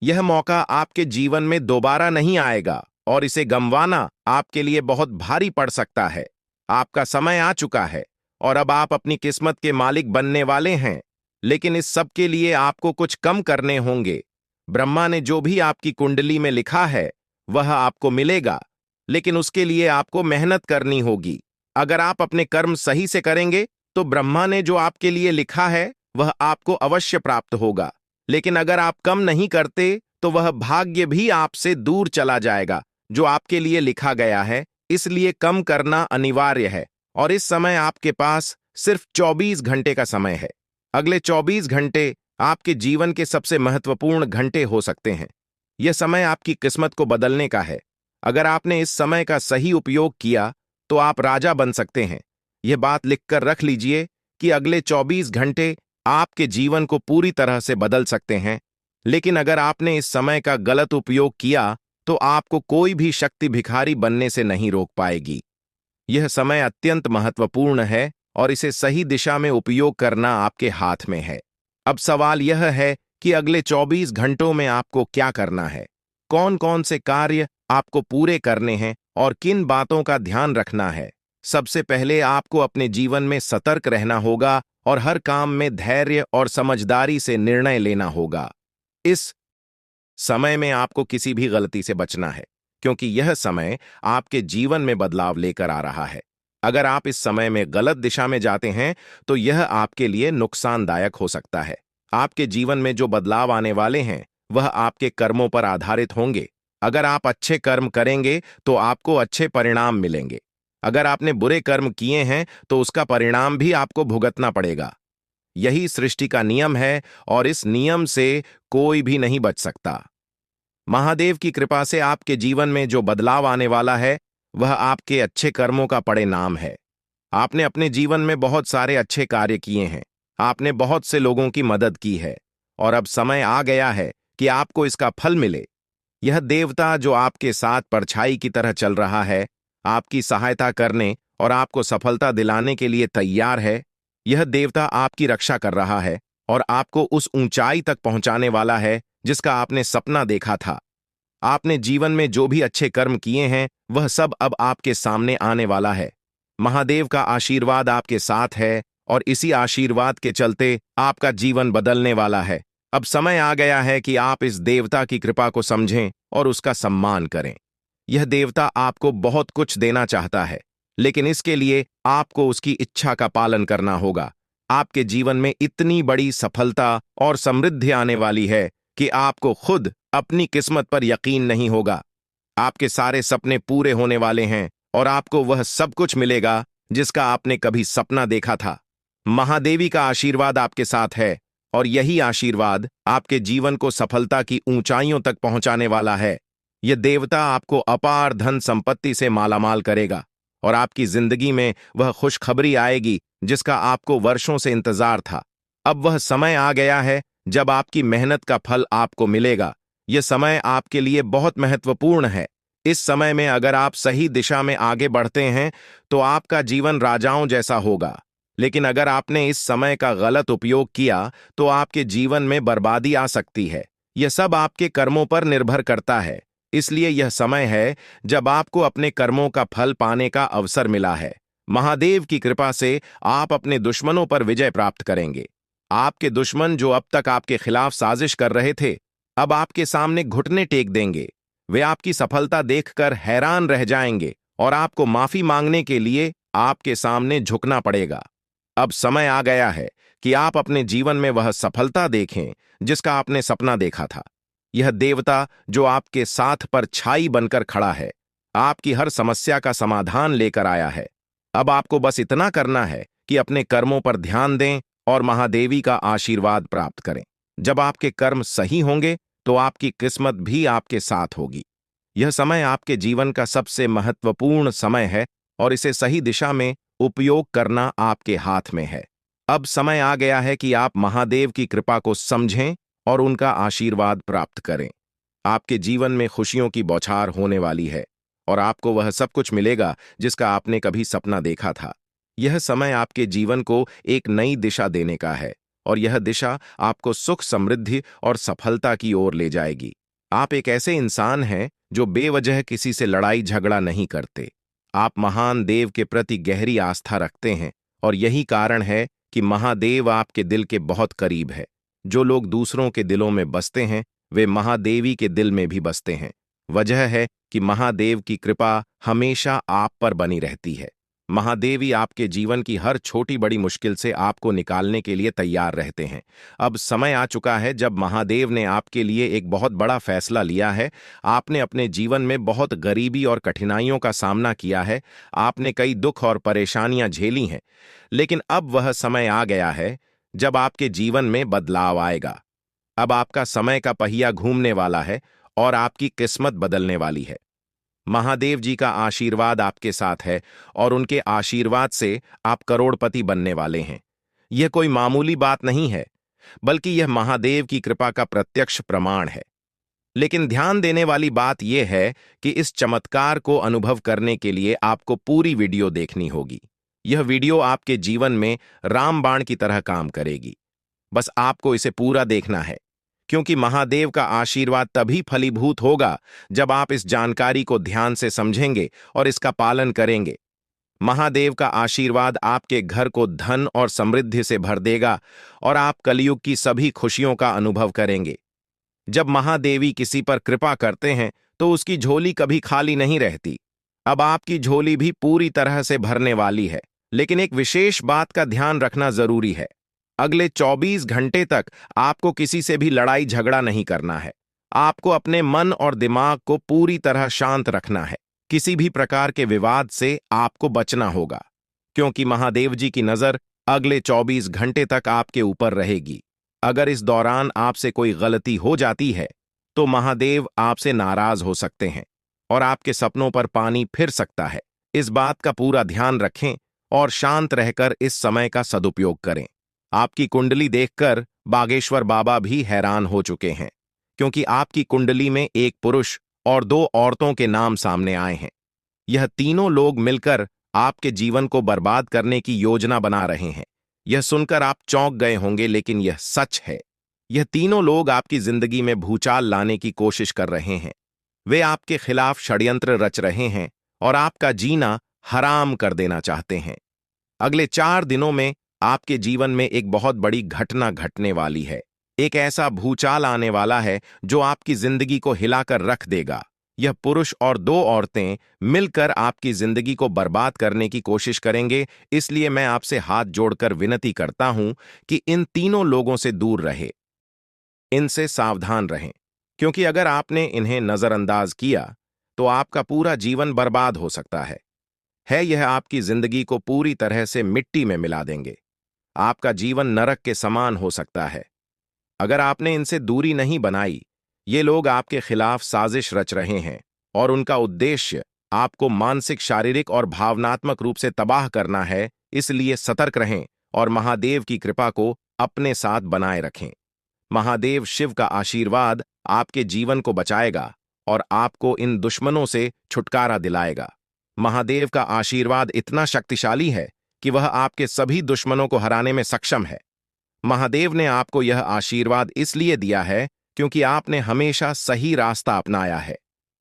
यह मौका आपके जीवन में दोबारा नहीं आएगा और इसे गंवाना आपके लिए बहुत भारी पड़ सकता है। आपका समय आ चुका है और अब आप अपनी किस्मत के मालिक बनने वाले हैं, लेकिन इस सब के लिए आपको कुछ कम करने होंगे। ब्रह्मा ने जो भी आपकी कुंडली में लिखा है वह आपको मिलेगा, लेकिन उसके लिए आपको मेहनत करनी होगी। अगर आप अपने कर्म सही से करेंगे तो ब्रह्मा ने जो आपके लिए लिखा है वह आपको अवश्य प्राप्त होगा, लेकिन अगर आप कम नहीं करते तो वह भाग्य भी आपसे दूर चला जाएगा। जो आपके लिए लिखा गया है, इसलिए कम करना अनिवार्य है और इस समय आपके पास सिर्फ 24 घंटे का समय है। अगले 24 घंटे आपके जीवन के सबसे महत्वपूर्ण घंटे हो सकते हैं। यह समय आपकी किस्मत को बदलने का है। अगर आपने इस समय का सही उपयोग किया तो आप राजा बन सकते हैं। यह बात लिखकर रख लीजिए कि अगले 24 घंटे आपके जीवन को पूरी तरह से बदल सकते हैं। लेकिन अगर आपने इस समय का गलत उपयोग किया तो आपको कोई भी शक्ति भिखारी बनने से नहीं रोक पाएगी। यह समय अत्यंत महत्वपूर्ण है और इसे सही दिशा में उपयोग करना आपके हाथ में है। अब सवाल यह है कि अगले 24 घंटों में आपको क्या करना है, कौन कौन से कार्य आपको पूरे करने हैं और किन बातों का ध्यान रखना है। सबसे पहले आपको अपने जीवन में सतर्क रहना होगा और हर काम में धैर्य और समझदारी से निर्णय लेना होगा। इस समय में आपको किसी भी गलती से बचना है, क्योंकि यह समय आपके जीवन में बदलाव लेकर आ रहा है। अगर आप इस समय में गलत दिशा में जाते हैं तो यह आपके लिए नुकसानदायक हो सकता है। आपके जीवन में जो बदलाव आने वाले हैं वह आपके कर्मों पर आधारित होंगे। अगर आप अच्छे कर्म करेंगे तो आपको अच्छे परिणाम मिलेंगे। अगर आपने बुरे कर्म किए हैं तो उसका परिणाम भी आपको भुगतना पड़ेगा। यही सृष्टि का नियम है और इस नियम से कोई भी नहीं बच सकता। महादेव की कृपा से आपके जीवन में जो बदलाव आने वाला है वह आपके अच्छे कर्मों का परिणाम है। आपने अपने जीवन में बहुत सारे अच्छे कार्य किए हैं, आपने बहुत से लोगों की मदद की है और अब समय आ गया है कि आपको इसका फल मिले। यह देवता जो आपके साथ परछाई की तरह चल रहा है, आपकी सहायता करने और आपको सफलता दिलाने के लिए तैयार है। यह देवता आपकी रक्षा कर रहा है और आपको उस ऊंचाई तक पहुंचाने वाला है जिसका आपने सपना देखा था। आपने जीवन में जो भी अच्छे कर्म किए हैं वह सब अब आपके सामने आने वाला है। महादेव का आशीर्वाद आपके साथ है और इसी आशीर्वाद के चलते आपका जीवन बदलने वाला है। अब समय आ गया है कि आप इस देवता की कृपा को समझें और उसका सम्मान करें। यह देवता आपको बहुत कुछ देना चाहता है, लेकिन इसके लिए आपको उसकी इच्छा का पालन करना होगा। आपके जीवन में इतनी बड़ी सफलता और समृद्धि आने वाली है कि आपको खुद अपनी किस्मत पर यकीन नहीं होगा। आपके सारे सपने पूरे होने वाले हैं और आपको वह सब कुछ मिलेगा जिसका आपने कभी सपना देखा था। महादेवी का आशीर्वाद आपके साथ है और यही आशीर्वाद आपके जीवन को सफलता की ऊंचाइयों तक पहुंचाने वाला है। यह देवता आपको अपार धन संपत्ति से मालामाल करेगा और आपकी जिंदगी में वह खुशखबरी आएगी जिसका आपको वर्षों से इंतजार था। अब वह समय आ गया है जब आपकी मेहनत का फल आपको मिलेगा। यह समय आपके लिए बहुत महत्वपूर्ण है। इस समय में अगर आप सही दिशा में आगे बढ़ते हैं तो आपका जीवन राजाओं जैसा होगा, लेकिन अगर आपने इस समय का गलत उपयोग किया तो आपके जीवन में बर्बादी आ सकती है। यह सब आपके कर्मों पर निर्भर करता है। इसलिए यह समय है जब आपको अपने कर्मों का फल पाने का अवसर मिला है। महादेव की कृपा से आप अपने दुश्मनों पर विजय प्राप्त करेंगे। आपके दुश्मन जो अब तक आपके खिलाफ साजिश कर रहे थे, अब आपके सामने घुटने टेक देंगे। वे आपकी सफलता देखकर हैरान रह जाएंगे और आपको माफी मांगने के लिए आपके सामने झुकना पड़ेगा। अब समय आ गया है कि आप अपने जीवन में वह सफलता देखें जिसका आपने सपना देखा था। यह देवता जो आपके साथ पर छाई बनकर खड़ा है, आपकी हर समस्या का समाधान लेकर आया है। अब आपको बस इतना करना है कि अपने कर्मों पर ध्यान दें और महादेवी का आशीर्वाद प्राप्त करें। जब आपके कर्म सही होंगे तो आपकी किस्मत भी आपके साथ होगी। यह समय आपके जीवन का सबसे महत्वपूर्ण समय है और इसे सही दिशा में उपयोग करना आपके हाथ में है। अब समय आ गया है कि आप महादेव की कृपा को समझें और उनका आशीर्वाद प्राप्त करें। आपके जीवन में खुशियों की बौछार होने वाली है और आपको वह सब कुछ मिलेगा जिसका आपने कभी सपना देखा था। यह समय आपके जीवन को एक नई दिशा देने का है और यह दिशा आपको सुख, समृद्धि और सफलता की ओर ले जाएगी। आप एक ऐसे इंसान हैं जो बेवजह किसी से लड़ाई झगड़ा नहीं करते। आप महान देव के प्रति गहरी आस्था रखते हैं और यही कारण है कि महादेव आपके दिल के बहुत करीब है। जो लोग दूसरों के दिलों में बसते हैं वे महादेवी के दिल में भी बसते हैं। वजह है कि महादेव की कृपा हमेशा आप पर बनी रहती है। महादेवी आपके जीवन की हर छोटी बड़ी मुश्किल से आपको निकालने के लिए तैयार रहते हैं। अब समय आ चुका है जब महादेव ने आपके लिए एक बहुत बड़ा फैसला लिया है। आपने अपने जीवन में बहुत गरीबी और कठिनाइयों का सामना किया है। आपने कई दुख और परेशानियां झेली हैं, लेकिन अब वह समय आ गया है जब आपके जीवन में बदलाव आएगा। अब आपका समय का पहिया घूमने वाला है और आपकी किस्मत बदलने वाली है। महादेव जी का आशीर्वाद आपके साथ है और उनके आशीर्वाद से आप करोड़पति बनने वाले हैं। यह कोई मामूली बात नहीं है, बल्कि यह महादेव की कृपा का प्रत्यक्ष प्रमाण है। लेकिन ध्यान देने वाली बात यह है कि इस चमत्कार को अनुभव करने के लिए आपको पूरी वीडियो देखनी होगी। यह वीडियो आपके जीवन में रामबाण की तरह काम करेगी। बस आपको इसे पूरा देखना है, क्योंकि महादेव का आशीर्वाद तभी फलीभूत होगा जब आप इस जानकारी को ध्यान से समझेंगे और इसका पालन करेंगे। महादेव का आशीर्वाद आपके घर को धन और समृद्धि से भर देगा और आप कलयुग की सभी खुशियों का अनुभव करेंगे। जब महादेवी किसी पर कृपा करते हैं तो उसकी झोली कभी खाली नहीं रहती। अब आपकी झोली भी पूरी तरह से भरने वाली है, लेकिन एक विशेष बात का ध्यान रखना जरूरी है। अगले 24 घंटे तक आपको किसी से भी लड़ाई झगड़ा नहीं करना है। आपको अपने मन और दिमाग को पूरी तरह शांत रखना है। किसी भी प्रकार के विवाद से आपको बचना होगा, क्योंकि महादेव जी की नजर अगले 24 घंटे तक आपके ऊपर रहेगी। अगर इस दौरान आपसे कोई गलती हो जाती है तो महादेव आपसे नाराज हो सकते हैं और आपके सपनों पर पानी फिर सकता है। इस बात का पूरा ध्यान रखें और शांत रहकर इस समय का सदुपयोग करें। आपकी कुंडली देखकर बागेश्वर बाबा भी हैरान हो चुके हैं, क्योंकि आपकी कुंडली में एक पुरुष और 2 औरतों के नाम सामने आए हैं। यह तीनों लोग मिलकर आपके जीवन को बर्बाद करने की योजना बना रहे हैं। यह सुनकर आप चौंक गए होंगे, लेकिन यह सच है। यह तीनों लोग आपकी जिंदगी में भूचाल लाने की कोशिश कर रहे हैं। वे आपके खिलाफ षड्यंत्र रच रहे हैं और आपका जीना हराम कर देना चाहते हैं। अगले 4 दिनों में आपके जीवन में एक बहुत बड़ी घटना घटने वाली है। एक ऐसा भूचाल आने वाला है जो आपकी जिंदगी को हिलाकर रख देगा। यह पुरुष और 2 औरतें मिलकर आपकी जिंदगी को बर्बाद करने की कोशिश करेंगे। इसलिए मैं आपसे हाथ जोड़कर विनती करता हूं कि इन तीनों लोगों से दूर रहे, इनसे सावधान रहें, क्योंकि अगर आपने इन्हें नजरअंदाज किया तो आपका पूरा जीवन बर्बाद हो सकता है। यह आपकी जिंदगी को पूरी तरह से मिट्टी में मिला देंगे। आपका जीवन नरक के समान हो सकता है। अगर आपने इनसे दूरी नहीं बनाई, ये लोग आपके खिलाफ साजिश रच रहे हैं और उनका उद्देश्य आपको मानसिक, शारीरिक और भावनात्मक रूप से तबाह करना है। इसलिए सतर्क रहें और महादेव की कृपा को अपने साथ बनाए रखें। महादेव शिव का आशीर्वाद आपके जीवन को बचाएगा और आपको इन दुश्मनों से छुटकारा दिलाएगा। महादेव का आशीर्वाद इतना शक्तिशाली है कि वह आपके सभी दुश्मनों को हराने में सक्षम है। महादेव ने आपको यह आशीर्वाद इसलिए दिया है क्योंकि आपने हमेशा सही रास्ता अपनाया है।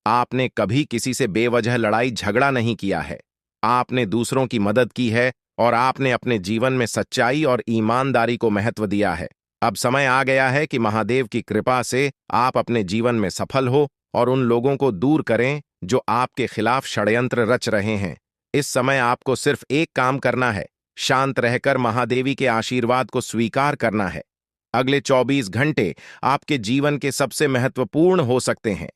आपने कभी किसी से बेवजह लड़ाई झगड़ा नहीं किया है। आपने दूसरों की मदद की है और आपने अपने जीवन में सच्चाई और ईमानदारी को महत्व दिया है। अब समय आ गया है कि महादेव की कृपा से आप अपने जीवन में सफल हो और उन लोगों को दूर करें जो आपके खिलाफ षड्यंत्र रच रहे हैं। इस समय आपको सिर्फ एक काम करना है, शांत रहकर महादेवी के आशीर्वाद को स्वीकार करना है। अगले 24 घंटे आपके जीवन के सबसे महत्वपूर्ण हो सकते हैं।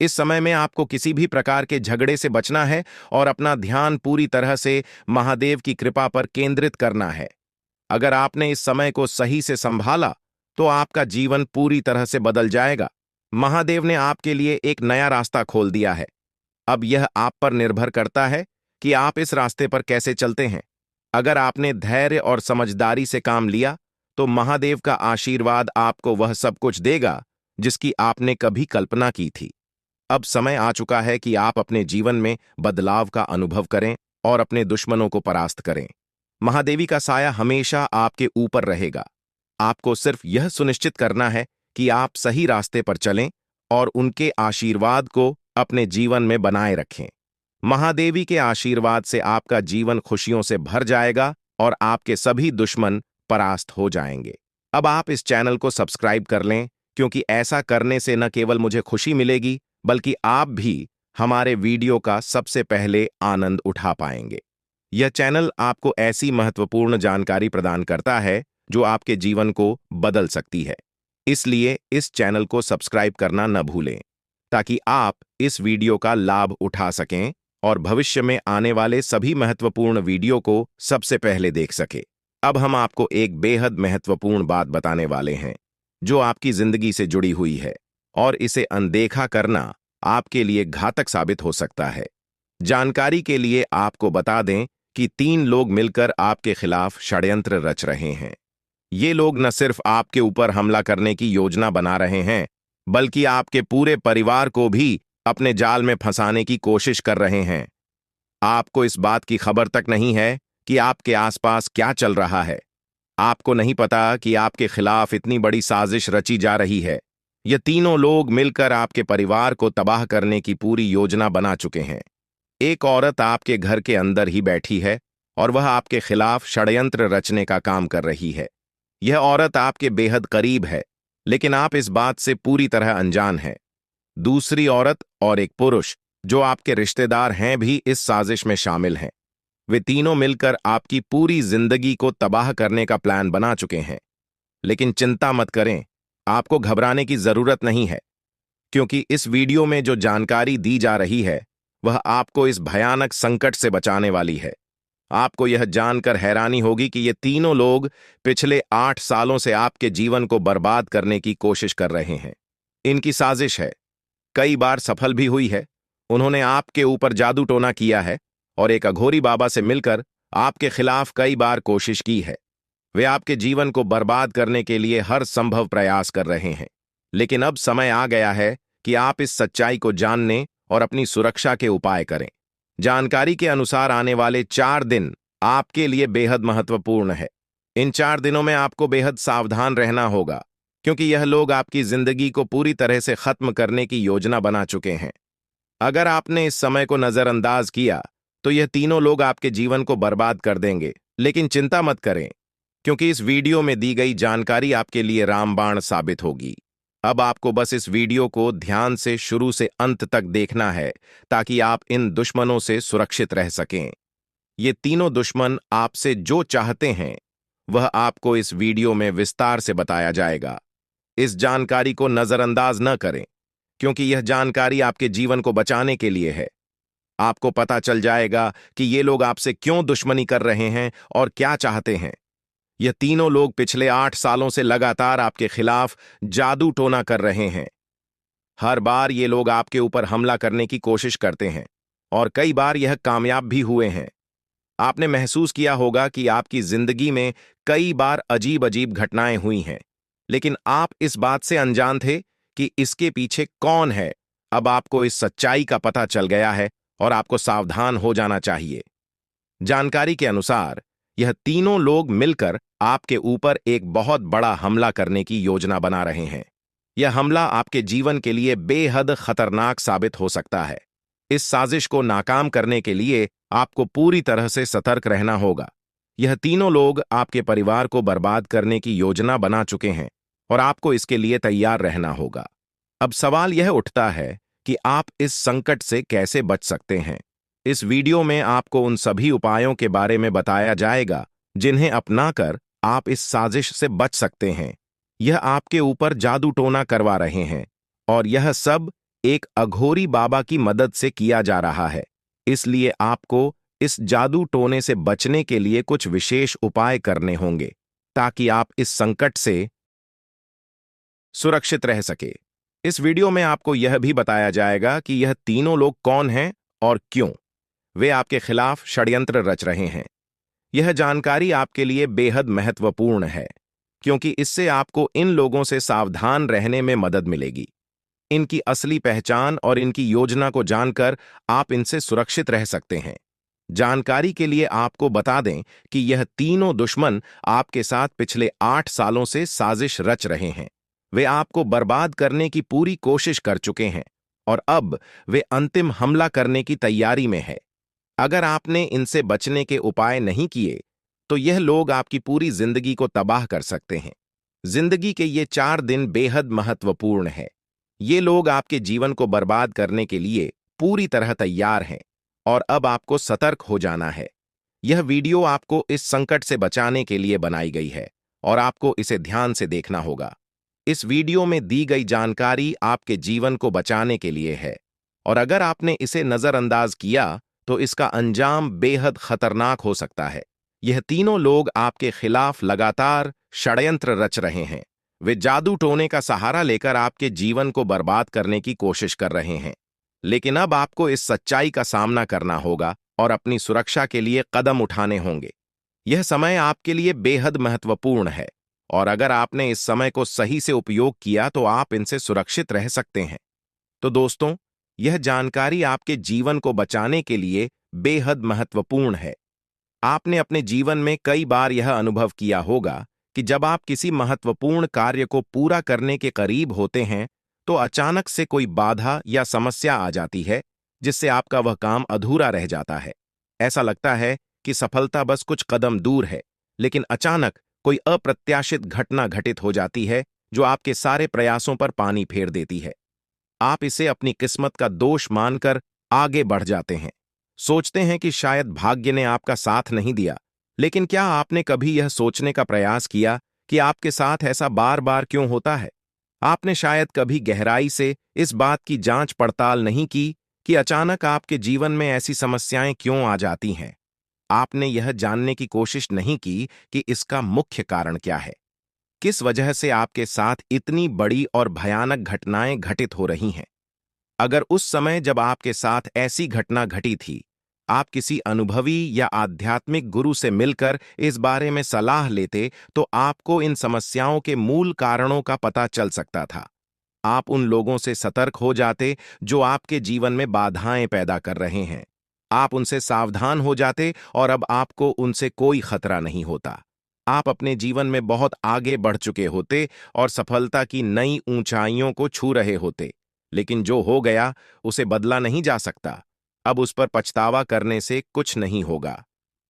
इस समय में आपको किसी भी प्रकार के झगड़े से बचना है और अपना ध्यान पूरी तरह से महादेव की कृपा पर केंद्रित करना है। अगर आपने इस समय को सही से संभाला तो आपका जीवन पूरी तरह से बदल जाएगा। महादेव ने आपके लिए एक नया रास्ता खोल दिया है। अब यह आप पर निर्भर करता है कि आप इस रास्ते पर कैसे चलते हैं। अगर आपने धैर्य और समझदारी से काम लिया तो महादेव का आशीर्वाद आपको वह सब कुछ देगा जिसकी आपने कभी कल्पना की थी। अब समय आ चुका है कि आप अपने जीवन में बदलाव का अनुभव करें और अपने दुश्मनों को परास्त करें। महादेवी का साया हमेशा आपके ऊपर रहेगा। आपको सिर्फ यह सुनिश्चित करना है कि आप सही रास्ते पर चलें और उनके आशीर्वाद को अपने जीवन में बनाए रखें। महादेवी के आशीर्वाद से आपका जीवन खुशियों से भर जाएगा और आपके सभी दुश्मन परास्त हो जाएंगे। अब आप इस चैनल को सब्सक्राइब कर लें, क्योंकि ऐसा करने से न केवल मुझे खुशी मिलेगी, बल्कि आप भी हमारे वीडियो का सबसे पहले आनंद उठा पाएंगे। यह चैनल आपको ऐसी महत्वपूर्ण जानकारी प्रदान करता है जो आपके जीवन को बदल सकती है। इसलिए इस चैनल को सब्सक्राइब करना न भूलें ताकि आप इस वीडियो का लाभ उठा सकें और भविष्य में आने वाले सभी महत्वपूर्ण वीडियो को सबसे पहले देख सके। अब हम आपको एक बेहद महत्वपूर्ण बात बताने वाले हैं जो आपकी जिंदगी से जुड़ी हुई है और इसे अनदेखा करना आपके लिए घातक साबित हो सकता है। जानकारी के लिए आपको बता दें कि 3 लोग मिलकर आपके खिलाफ षड्यंत्र रच रहे हैं। ये लोग न सिर्फ आपके ऊपर हमला करने की योजना बना रहे हैं, बल्कि आपके पूरे परिवार को भी अपने जाल में फंसाने की कोशिश कर रहे हैं। आपको इस बात की खबर तक नहीं है कि आपके आसपास क्या चल रहा है। आपको नहीं पता कि आपके खिलाफ इतनी बड़ी साजिश रची जा रही है। ये तीनों लोग मिलकर आपके परिवार को तबाह करने की पूरी योजना बना चुके हैं। एक औरत आपके घर के अंदर ही बैठी है और वह आपके खिलाफ षड्यंत्र रचने का काम कर रही है। यह औरत आपके बेहद करीब है, लेकिन आप इस बात से पूरी तरह अनजान हैं। दूसरी औरत और एक पुरुष जो आपके रिश्तेदार हैं भी इस साजिश में शामिल हैं। वे तीनों मिलकर आपकी पूरी जिंदगी को तबाह करने का प्लान बना चुके हैं। लेकिन चिंता मत करें, आपको घबराने की जरूरत नहीं है, क्योंकि इस वीडियो में जो जानकारी दी जा रही है वह आपको इस भयानक संकट से बचाने वाली है। आपको यह जानकर हैरानी होगी कि ये तीनों लोग पिछले 8 सालों से आपके जीवन को बर्बाद करने की कोशिश कर रहे हैं। इनकी साजिश है, कई बार सफल भी हुई है। उन्होंने आपके ऊपर जादू टोना किया है और एक अघोरी बाबा से मिलकर आपके खिलाफ कई बार कोशिश की है। वे आपके जीवन को बर्बाद करने के लिए हर संभव प्रयास कर रहे हैं। लेकिन अब समय आ गया है कि आप इस सच्चाई को जानने और अपनी सुरक्षा के उपाय करें। जानकारी के अनुसार आने वाले 4 दिन आपके लिए बेहद महत्वपूर्ण है। इन 4 दिनों में आपको बेहद सावधान रहना होगा, क्योंकि यह लोग आपकी जिंदगी को पूरी तरह से खत्म करने की योजना बना चुके हैं। अगर आपने इस समय को नजरअंदाज किया तो यह तीनों लोग आपके जीवन को बर्बाद कर देंगे। लेकिन चिंता मत करें, क्योंकि इस वीडियो में दी गई जानकारी आपके लिए रामबाण साबित होगी। अब आपको बस इस वीडियो को ध्यान से शुरू से अंत तक देखना है ताकि आप इन दुश्मनों से सुरक्षित रह सकें। ये तीनों दुश्मन आपसे जो चाहते हैं वह आपको इस वीडियो में विस्तार से बताया जाएगा। इस जानकारी को नजरअंदाज न करें, क्योंकि यह जानकारी आपके जीवन को बचाने के लिए है। आपको पता चल जाएगा कि ये लोग आपसे क्यों दुश्मनी कर रहे हैं और क्या चाहते हैं। यह तीनों लोग पिछले 8 सालों से लगातार आपके खिलाफ जादू टोना कर रहे हैं। हर बार ये लोग आपके ऊपर हमला करने की कोशिश करते हैं और कई बार यह कामयाब भी हुए हैं। आपने महसूस किया होगा कि आपकी जिंदगी में कई बार अजीब अजीब घटनाएं हुई हैं, लेकिन आप इस बात से अनजान थे कि इसके पीछे कौन है। अब आपको इस सच्चाई का पता चल गया है और आपको सावधान हो जाना चाहिए। जानकारी के अनुसार यह तीनों लोग मिलकर आपके ऊपर एक बहुत बड़ा हमला करने की योजना बना रहे हैं। यह हमला आपके जीवन के लिए बेहद खतरनाक साबित हो सकता है। इस साजिश को नाकाम करने के लिए आपको पूरी तरह से सतर्क रहना होगा। यह तीनों लोग आपके परिवार को बर्बाद करने की योजना बना चुके हैं और आपको इसके लिए तैयार रहना होगा। अब सवाल यह उठता है कि आप इस संकट से कैसे बच सकते हैं। इस वीडियो में आपको उन सभी उपायों के बारे में बताया जाएगा जिन्हें अपनाकर आप इस साजिश से बच सकते हैं। यह आपके ऊपर जादू टोना करवा रहे हैं और यह सब एक अघोरी बाबा की मदद से किया जा रहा है। इसलिए आपको इस जादू टोने से बचने के लिए कुछ विशेष उपाय करने होंगे ताकि आप इस संकट से सुरक्षित रह सके। इस वीडियो में आपको यह भी बताया जाएगा कि यह तीनों लोग कौन हैं और क्यों वे आपके खिलाफ षड्यंत्र रच रहे हैं। यह जानकारी आपके लिए बेहद महत्वपूर्ण है, क्योंकि इससे आपको इन लोगों से सावधान रहने में मदद मिलेगी। इनकी असली पहचान और इनकी योजना को जानकर आप इनसे सुरक्षित रह सकते हैं। जानकारी के लिए आपको बता दें कि यह तीनों दुश्मन आपके साथ पिछले 8 सालों से साजिश रच रहे हैं। वे आपको बर्बाद करने की पूरी कोशिश कर चुके हैं और अब वे अंतिम हमला करने की तैयारी में है। अगर आपने इनसे बचने के उपाय नहीं किए तो यह लोग आपकी पूरी जिंदगी को तबाह कर सकते हैं। जिंदगी के ये 4 दिन बेहद महत्वपूर्ण है। ये लोग आपके जीवन को बर्बाद करने के लिए पूरी तरह तैयार हैं और अब आपको सतर्क हो जाना है। यह वीडियो आपको इस संकट से बचाने के लिए बनाई गई है और आपको इसे ध्यान से देखना होगा। इस वीडियो में दी गई जानकारी आपके जीवन को बचाने के लिए है और अगर आपने इसे नजरअंदाज किया तो इसका अंजाम बेहद खतरनाक हो सकता है। यह तीनों लोग आपके खिलाफ लगातार षड्यंत्र रच रहे हैं। वे जादू टोने का सहारा लेकर आपके जीवन को बर्बाद करने की कोशिश कर रहे हैं। लेकिन अब आपको इस सच्चाई का सामना करना होगा और अपनी सुरक्षा के लिए कदम उठाने होंगे। यह समय आपके लिए बेहद महत्वपूर्ण है और अगर आपने इस समय को सही से उपयोग किया तो आप इनसे सुरक्षित रह सकते हैं। तो दोस्तों, यह जानकारी आपके जीवन को बचाने के लिए बेहद महत्वपूर्ण है। आपने अपने जीवन में कई बार यह अनुभव किया होगा कि जब आप किसी महत्वपूर्ण कार्य को पूरा करने के करीब होते हैं तो अचानक से कोई बाधा या समस्या आ जाती है जिससे आपका वह काम अधूरा रह जाता है। ऐसा लगता है कि सफलता बस कुछ कदम दूर है, लेकिन अचानक कोई अप्रत्याशित घटना घटित हो जाती है जो आपके सारे प्रयासों पर पानी फेर देती है। आप इसे अपनी किस्मत का दोष मानकर आगे बढ़ जाते हैं। सोचते हैं कि शायद भाग्य ने आपका साथ नहीं दिया। लेकिन क्या आपने कभी यह सोचने का प्रयास किया कि आपके साथ ऐसा बार बार क्यों होता है? आपने शायद कभी गहराई से इस बात की जांच पड़ताल नहीं की कि अचानक आपके जीवन में ऐसी समस्याएं क्यों आ जाती हैं। आपने यह जानने की कोशिश नहीं की कि इसका मुख्य कारण क्या है। किस वजह से आपके साथ इतनी बड़ी और भयानक घटनाएं घटित हो रही हैं। अगर उस समय जब आपके साथ ऐसी घटना घटी थी, आप किसी अनुभवी या आध्यात्मिक गुरु से मिलकर इस बारे में सलाह लेते तो आपको इन समस्याओं के मूल कारणों का पता चल सकता था। आप उन लोगों से सतर्क हो जाते जो आपके जीवन में बाधाएं पैदा कर रहे हैं। आप उनसे सावधान हो जाते और अब आपको उनसे कोई खतरा नहीं होता। आप अपने जीवन में बहुत आगे बढ़ चुके होते और सफलता की नई ऊंचाइयों को छू रहे होते। लेकिन जो हो गया उसे बदला नहीं जा सकता। अब उस पर पछतावा करने से कुछ नहीं होगा।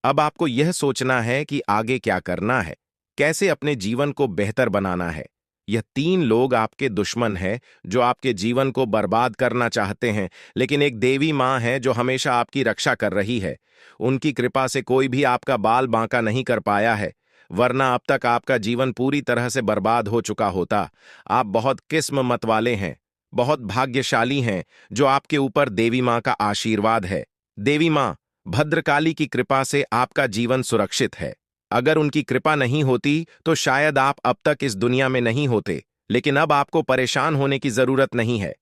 अब आपको यह सोचना है कि आगे क्या करना है, कैसे अपने जीवन को बेहतर बनाना है। यह तीन लोग आपके दुश्मन हैं जो आपके जीवन को बर्बाद करना चाहते हैं, लेकिन एक देवी माँ है जो हमेशा आपकी रक्षा कर रही है। उनकी कृपा से कोई भी आपका बाल बांका नहीं कर पाया है, वरना अब तक आपका जीवन पूरी तरह से बर्बाद हो चुका होता। आप बहुत किस्मत वाले हैं, बहुत भाग्यशाली हैं जो आपके ऊपर देवी माँ का आशीर्वाद है। देवी माँ भद्रकाली की कृपा से आपका जीवन सुरक्षित है। अगर उनकी कृपा नहीं होती तो शायद आप अब तक इस दुनिया में नहीं होते। लेकिन अब आपको परेशान होने की जरूरत नहीं है।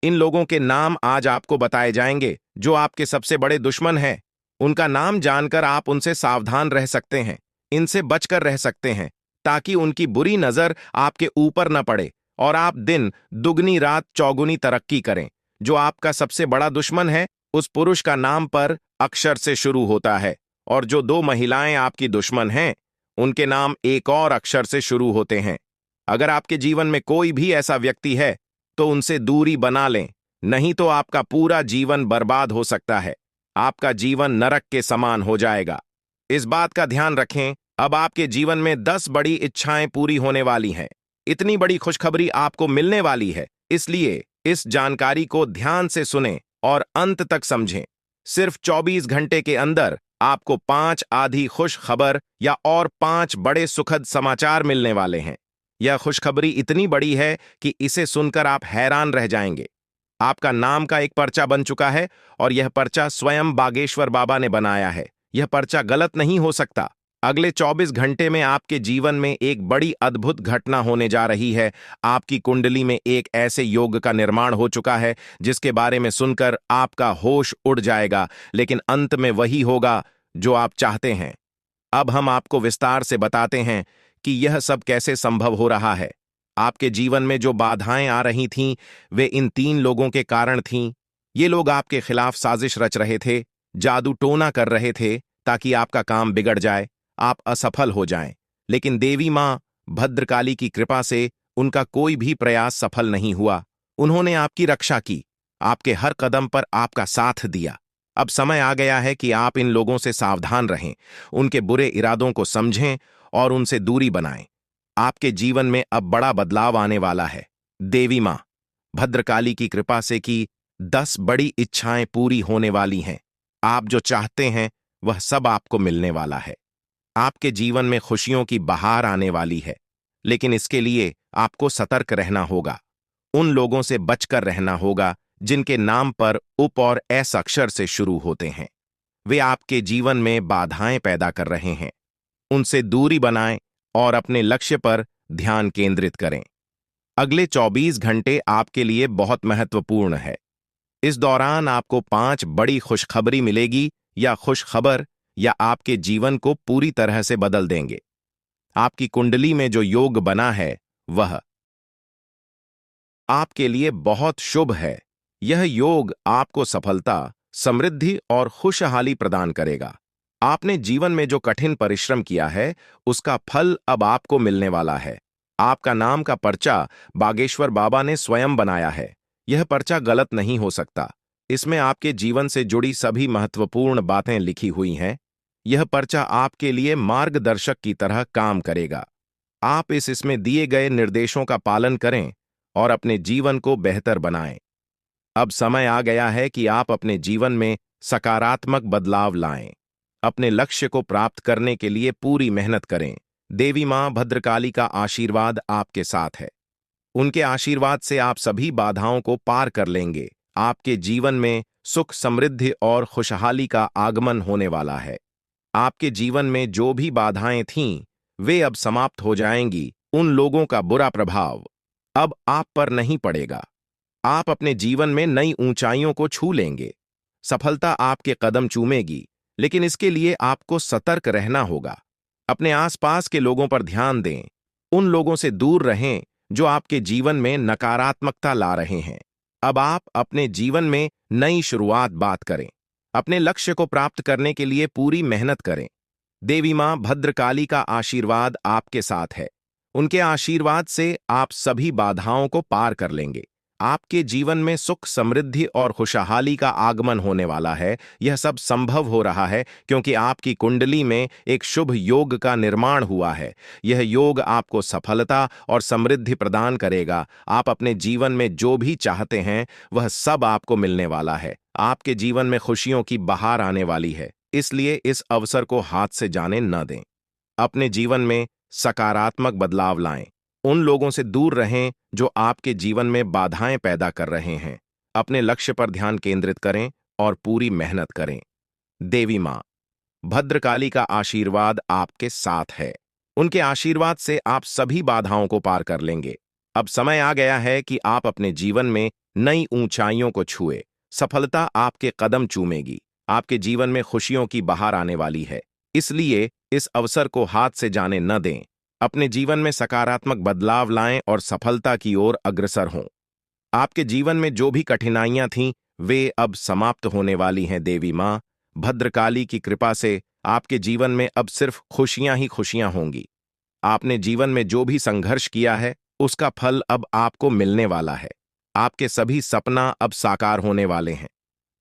इन लोगों के नाम आज आपको बताए जाएंगे जो आपके सबसे बड़े दुश्मन हैं। उनका नाम जानकर आप उनसे सावधान रह सकते हैं, इनसे बचकर रह सकते हैं, ताकि उनकी बुरी नजर आपके ऊपर न पड़े और आप दिन दुगनी रात चौगुनी तरक्की करें। जो आपका सबसे बड़ा दुश्मन है उस पुरुष का नाम पर अक्षर से शुरू होता है और जो दो महिलाएं आपकी दुश्मन हैं उनके नाम एक और अक्षर से शुरू होते हैं। अगर आपके जीवन में कोई भी ऐसा व्यक्ति है तो उनसे दूरी बना लें, नहीं तो आपका पूरा जीवन बर्बाद हो सकता है। आपका जीवन नरक के समान हो जाएगा। इस बात का ध्यान रखें, अब आपके जीवन में 10 बड़ी इच्छाएं पूरी होने वाली हैं। इतनी बड़ी खुशखबरी आपको मिलने वाली है, इसलिए इस जानकारी को ध्यान से सुनें और अंत तक समझें। सिर्फ 24 घंटे के अंदर आपको 5 आधी खुश खबर या और 5 बड़े सुखद समाचार मिलने वाले हैं। यह खुशखबरी इतनी बड़ी है कि इसे सुनकर आप हैरान रह जाएंगे। आपका नाम का एक पर्चा बन चुका है और यह पर्चा स्वयं बागेश्वर बाबा ने बनाया है। यह पर्चा गलत नहीं हो सकता। अगले 24 घंटे में आपके जीवन में एक बड़ी अद्भुत घटना होने जा रही है। आपकी कुंडली में एक ऐसे योग का निर्माण हो चुका है जिसके बारे में सुनकर आपका होश उड़ जाएगा, लेकिन अंत में वही होगा जो आप चाहते हैं। अब हम आपको विस्तार से बताते हैं कि यह सब कैसे संभव हो रहा है। आपके जीवन में जो बाधाएं आ रही थीं, वे इन तीन लोगों के कारण थीं। ये लोग आपके खिलाफ साजिश रच रहे थे, जादू टोना कर रहे थे ताकि आपका काम बिगड़ जाए, आप असफल हो जाएं। लेकिन देवी मां भद्रकाली की कृपा से उनका कोई भी प्रयास सफल नहीं हुआ। उन्होंने आपकी रक्षा की, आपके हर कदम पर आपका साथ दिया। अब समय आ गया है कि आप इन लोगों से सावधान रहें, उनके बुरे इरादों को समझें और उनसे दूरी बनाएं। आपके जीवन में अब बड़ा बदलाव आने वाला है। देवी मां भद्रकाली की कृपा से कि 10 बड़ी इच्छाएं पूरी होने वाली हैं। आप जो चाहते हैं वह सब आपको मिलने वाला है। आपके जीवन में खुशियों की बहार आने वाली है, लेकिन इसके लिए आपको सतर्क रहना होगा। उन लोगों से बचकर रहना होगा जिनके नाम पर उप और एस अक्षर से शुरू होते हैं। वे आपके जीवन में बाधाएं पैदा कर रहे हैं। उनसे दूरी बनाएं और अपने लक्ष्य पर ध्यान केंद्रित करें। अगले 24 घंटे आपके लिए बहुत महत्वपूर्ण है। इस दौरान आपको 5 बड़ी खुशखबरी मिलेगी या खुशखबर या आपके जीवन को पूरी तरह से बदल देंगे। आपकी कुंडली में जो योग बना है वह आपके लिए बहुत शुभ है। यह योग आपको सफलता, समृद्धि और खुशहाली प्रदान करेगा। आपने जीवन में जो कठिन परिश्रम किया है उसका फल अब आपको मिलने वाला है। आपका नाम का पर्चा बागेश्वर बाबा ने स्वयं बनाया है। यह पर्चा गलत नहीं हो सकता। इसमें आपके जीवन से जुड़ी सभी महत्वपूर्ण बातें लिखी हुई हैं। यह पर्चा आपके लिए मार्गदर्शक की तरह काम करेगा। आप इसमें दिए गए निर्देशों का पालन करें और अपने जीवन को बेहतर बनाएं। अब समय आ गया है कि आप अपने जीवन में सकारात्मक बदलाव लाएं। अपने लक्ष्य को प्राप्त करने के लिए पूरी मेहनत करें। देवी मां भद्रकाली का आशीर्वाद आपके साथ है। उनके आशीर्वाद से आप सभी बाधाओं को पार कर लेंगे। आपके जीवन में सुख, समृद्धि और खुशहाली का आगमन होने वाला है। आपके जीवन में जो भी बाधाएं थीं, वे अब समाप्त हो जाएंगी। उन लोगों का बुरा प्रभाव अब आप पर नहीं पड़ेगा। आप अपने जीवन में नई ऊंचाइयों को छू लेंगे। सफलता आपके कदम चूमेगी, लेकिन इसके लिए आपको सतर्क रहना होगा। अपने आसपास के लोगों पर ध्यान दें। उन लोगों से दूर रहें जो आपके जीवन में नकारात्मकता ला रहे हैं। अब आप अपने जीवन में नई शुरुआत बात करें। अपने लक्ष्य को प्राप्त करने के लिए पूरी मेहनत करें। देवी मां भद्रकाली का आशीर्वाद आपके साथ है। उनके आशीर्वाद से आप सभी बाधाओं को पार कर लेंगे। आपके जीवन में सुख, समृद्धि और खुशहाली का आगमन होने वाला है। यह सब संभव हो रहा है क्योंकि आपकी कुंडली में एक शुभ योग का निर्माण हुआ है। यह योग आपको सफलता और समृद्धि प्रदान करेगा। आप अपने जीवन में जो भी चाहते हैं वह सब आपको मिलने वाला है। आपके जीवन में खुशियों की बहार आने वाली है, इसलिए इस अवसर को हाथ से जाने न दें। अपने जीवन में सकारात्मक बदलाव लाएं। उन लोगों से दूर रहें जो आपके जीवन में बाधाएं पैदा कर रहे हैं। अपने लक्ष्य पर ध्यान केंद्रित करें और पूरी मेहनत करें। देवी मां भद्रकाली का आशीर्वाद आपके साथ है। उनके आशीर्वाद से आप सभी बाधाओं को पार कर लेंगे। अब समय आ गया है कि आप अपने जीवन में नई ऊंचाइयों को छुए। सफलता आपके कदम चूमेगी। आपके जीवन में खुशियों की बहार आने वाली है, इसलिए इस अवसर को हाथ से जाने न दें। अपने जीवन में सकारात्मक बदलाव लाएं और सफलता की ओर अग्रसर हों। आपके जीवन में जो भी कठिनाइयां थीं, वे अब समाप्त होने वाली हैं। देवी मां भद्रकाली की कृपा से आपके जीवन में अब सिर्फ खुशियां ही खुशियां होंगी। आपने जीवन में जो भी संघर्ष किया है, उसका फल अब आपको मिलने वाला है। आपके सभी सपना अब साकार होने वाले हैं।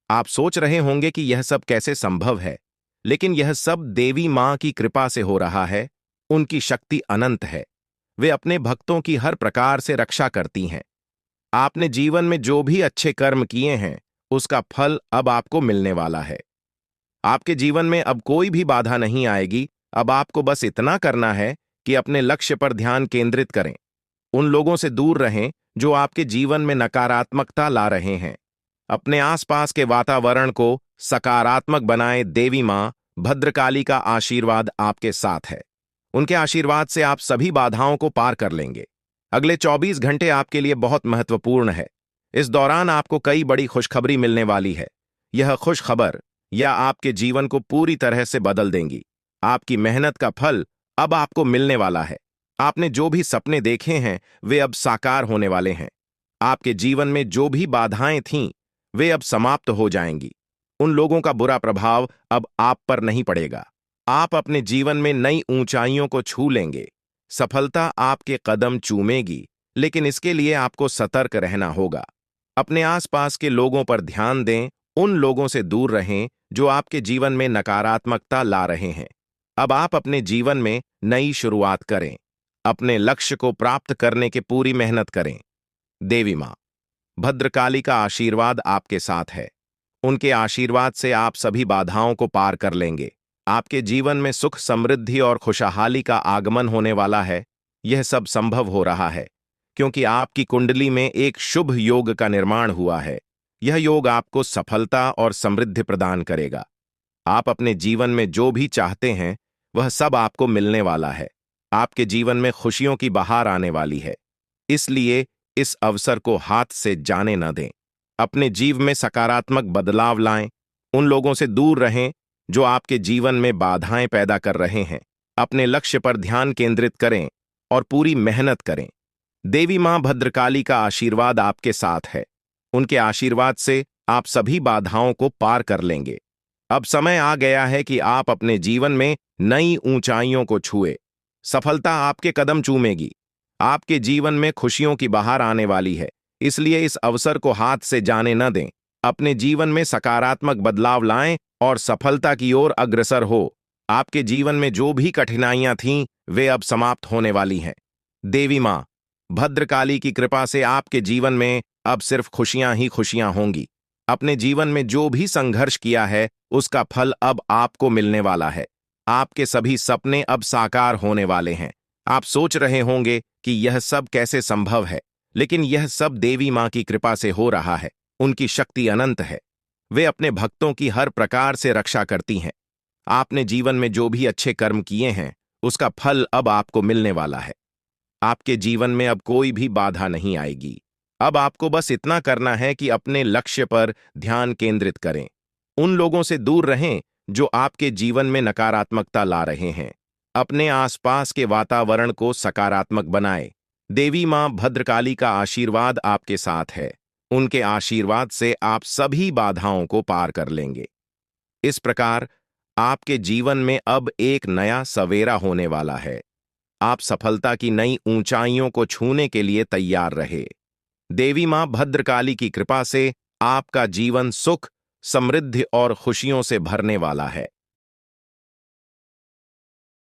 आप सोच रहे होंगे कि यह सब कैसे संभव है, लेकिन यह सब देवी मां की कृपा से हो रहा है। उनकी शक्ति अनंत है। वे अपने भक्तों की हर प्रकार से रक्षा करती हैं। आपने जीवन में जो भी अच्छे कर्म किए हैं, उसका फल अब आपको मिलने वाला है। आपके जीवन में अब कोई भी बाधा नहीं आएगी। अब आपको बस इतना करना है कि अपने लक्ष्य पर ध्यान केंद्रित करें। उन लोगों से दूर रहें जो आपके जीवन में नकारात्मकता ला रहे हैं। अपने आसपास के वातावरण को सकारात्मक बनाएं। देवी मां भद्रकाली का आशीर्वाद आपके साथ है। उनके आशीर्वाद से आप सभी बाधाओं को पार कर लेंगे। अगले 24 घंटे आपके लिए बहुत महत्वपूर्ण है। इस दौरान आपको कई बड़ी खुशखबरी मिलने वाली है। यह खुशखबर या आपके जीवन को पूरी तरह से बदल देंगी। आपकी मेहनत का फल अब आपको मिलने वाला है। आपने जो भी सपने देखे हैं, वे अब साकार होने वाले हैं। आपके जीवन में जो भी बाधाएं थीं, वे अब समाप्त हो जाएंगी। उन लोगों का बुरा प्रभाव अब आप पर नहीं पड़ेगा। आप अपने जीवन में नई ऊंचाइयों को छू लेंगे। सफलता आपके कदम चूमेगी, लेकिन इसके लिए आपको सतर्क रहना होगा। अपने आसपास के लोगों पर ध्यान दें। उन लोगों से दूर रहें जो आपके जीवन में नकारात्मकता ला रहे हैं। अब आप अपने जीवन में नई शुरुआत करें। अपने लक्ष्य को प्राप्त करने की पूरी मेहनत करें। देवी मां भद्रकाली का आशीर्वाद आपके साथ है। उनके आशीर्वाद से आप सभी बाधाओं को पार कर लेंगे। आपके जीवन में सुख, समृद्धि और खुशहाली का आगमन होने वाला है। यह सब संभव हो रहा है क्योंकि आपकी कुंडली में एक शुभ योग का निर्माण हुआ है। यह योग आपको सफलता और समृद्धि प्रदान करेगा। आप अपने जीवन में जो भी चाहते हैं वह सब आपको मिलने वाला है। आपके जीवन में खुशियों की बहार आने वाली है। इसलिए इस अवसर को हाथ से जाने न दें। अपने जीवन में सकारात्मक बदलाव लाएं। उन लोगों से दूर रहें जो आपके जीवन में बाधाएं पैदा कर रहे हैं। अपने लक्ष्य पर ध्यान केंद्रित करें और पूरी मेहनत करें। देवी मां भद्रकाली का आशीर्वाद आपके साथ है। उनके आशीर्वाद से आप सभी बाधाओं को पार कर लेंगे। अब समय आ गया है कि आप अपने जीवन में नई ऊंचाइयों को छुए। सफलता आपके कदम चूमेगी। आपके जीवन में खुशियों की बहार आने वाली है। इसलिए इस अवसर को हाथ से जाने न दें। अपने जीवन में सकारात्मक बदलाव लाएं और सफलता की ओर अग्रसर हो। आपके जीवन में जो भी कठिनाइयां थीं, वे अब समाप्त होने वाली हैं। देवी मां भद्रकाली की कृपा से आपके जीवन में अब सिर्फ खुशियां ही खुशियां होंगी। अपने जीवन में जो भी संघर्ष किया है उसका फल अब आपको मिलने वाला है। आपके सभी सपने अब साकार होने वाले हैं। आप सोच रहे होंगे कि यह सब कैसे संभव है, लेकिन यह सब देवी मां की कृपा से हो रहा है। उनकी शक्ति अनंत है। वे अपने भक्तों की हर प्रकार से रक्षा करती हैं। आपने जीवन में जो भी अच्छे कर्म किए हैं उसका फल अब आपको मिलने वाला है। आपके जीवन में अब कोई भी बाधा नहीं आएगी। अब आपको बस इतना करना है कि अपने लक्ष्य पर ध्यान केंद्रित करें। उन लोगों से दूर रहें जो आपके जीवन में नकारात्मकता ला रहे हैं। अपने आसपास के वातावरण को सकारात्मक बनाएं। देवी मां भद्रकाली का आशीर्वाद आपके साथ है। उनके आशीर्वाद से आप सभी बाधाओं को पार कर लेंगे। इस प्रकार आपके जीवन में अब एक नया सवेरा होने वाला है। आप सफलता की नई ऊंचाइयों को छूने के लिए तैयार रहे। देवी मां भद्रकाली की कृपा से आपका जीवन सुख, समृद्धि और खुशियों से भरने वाला है।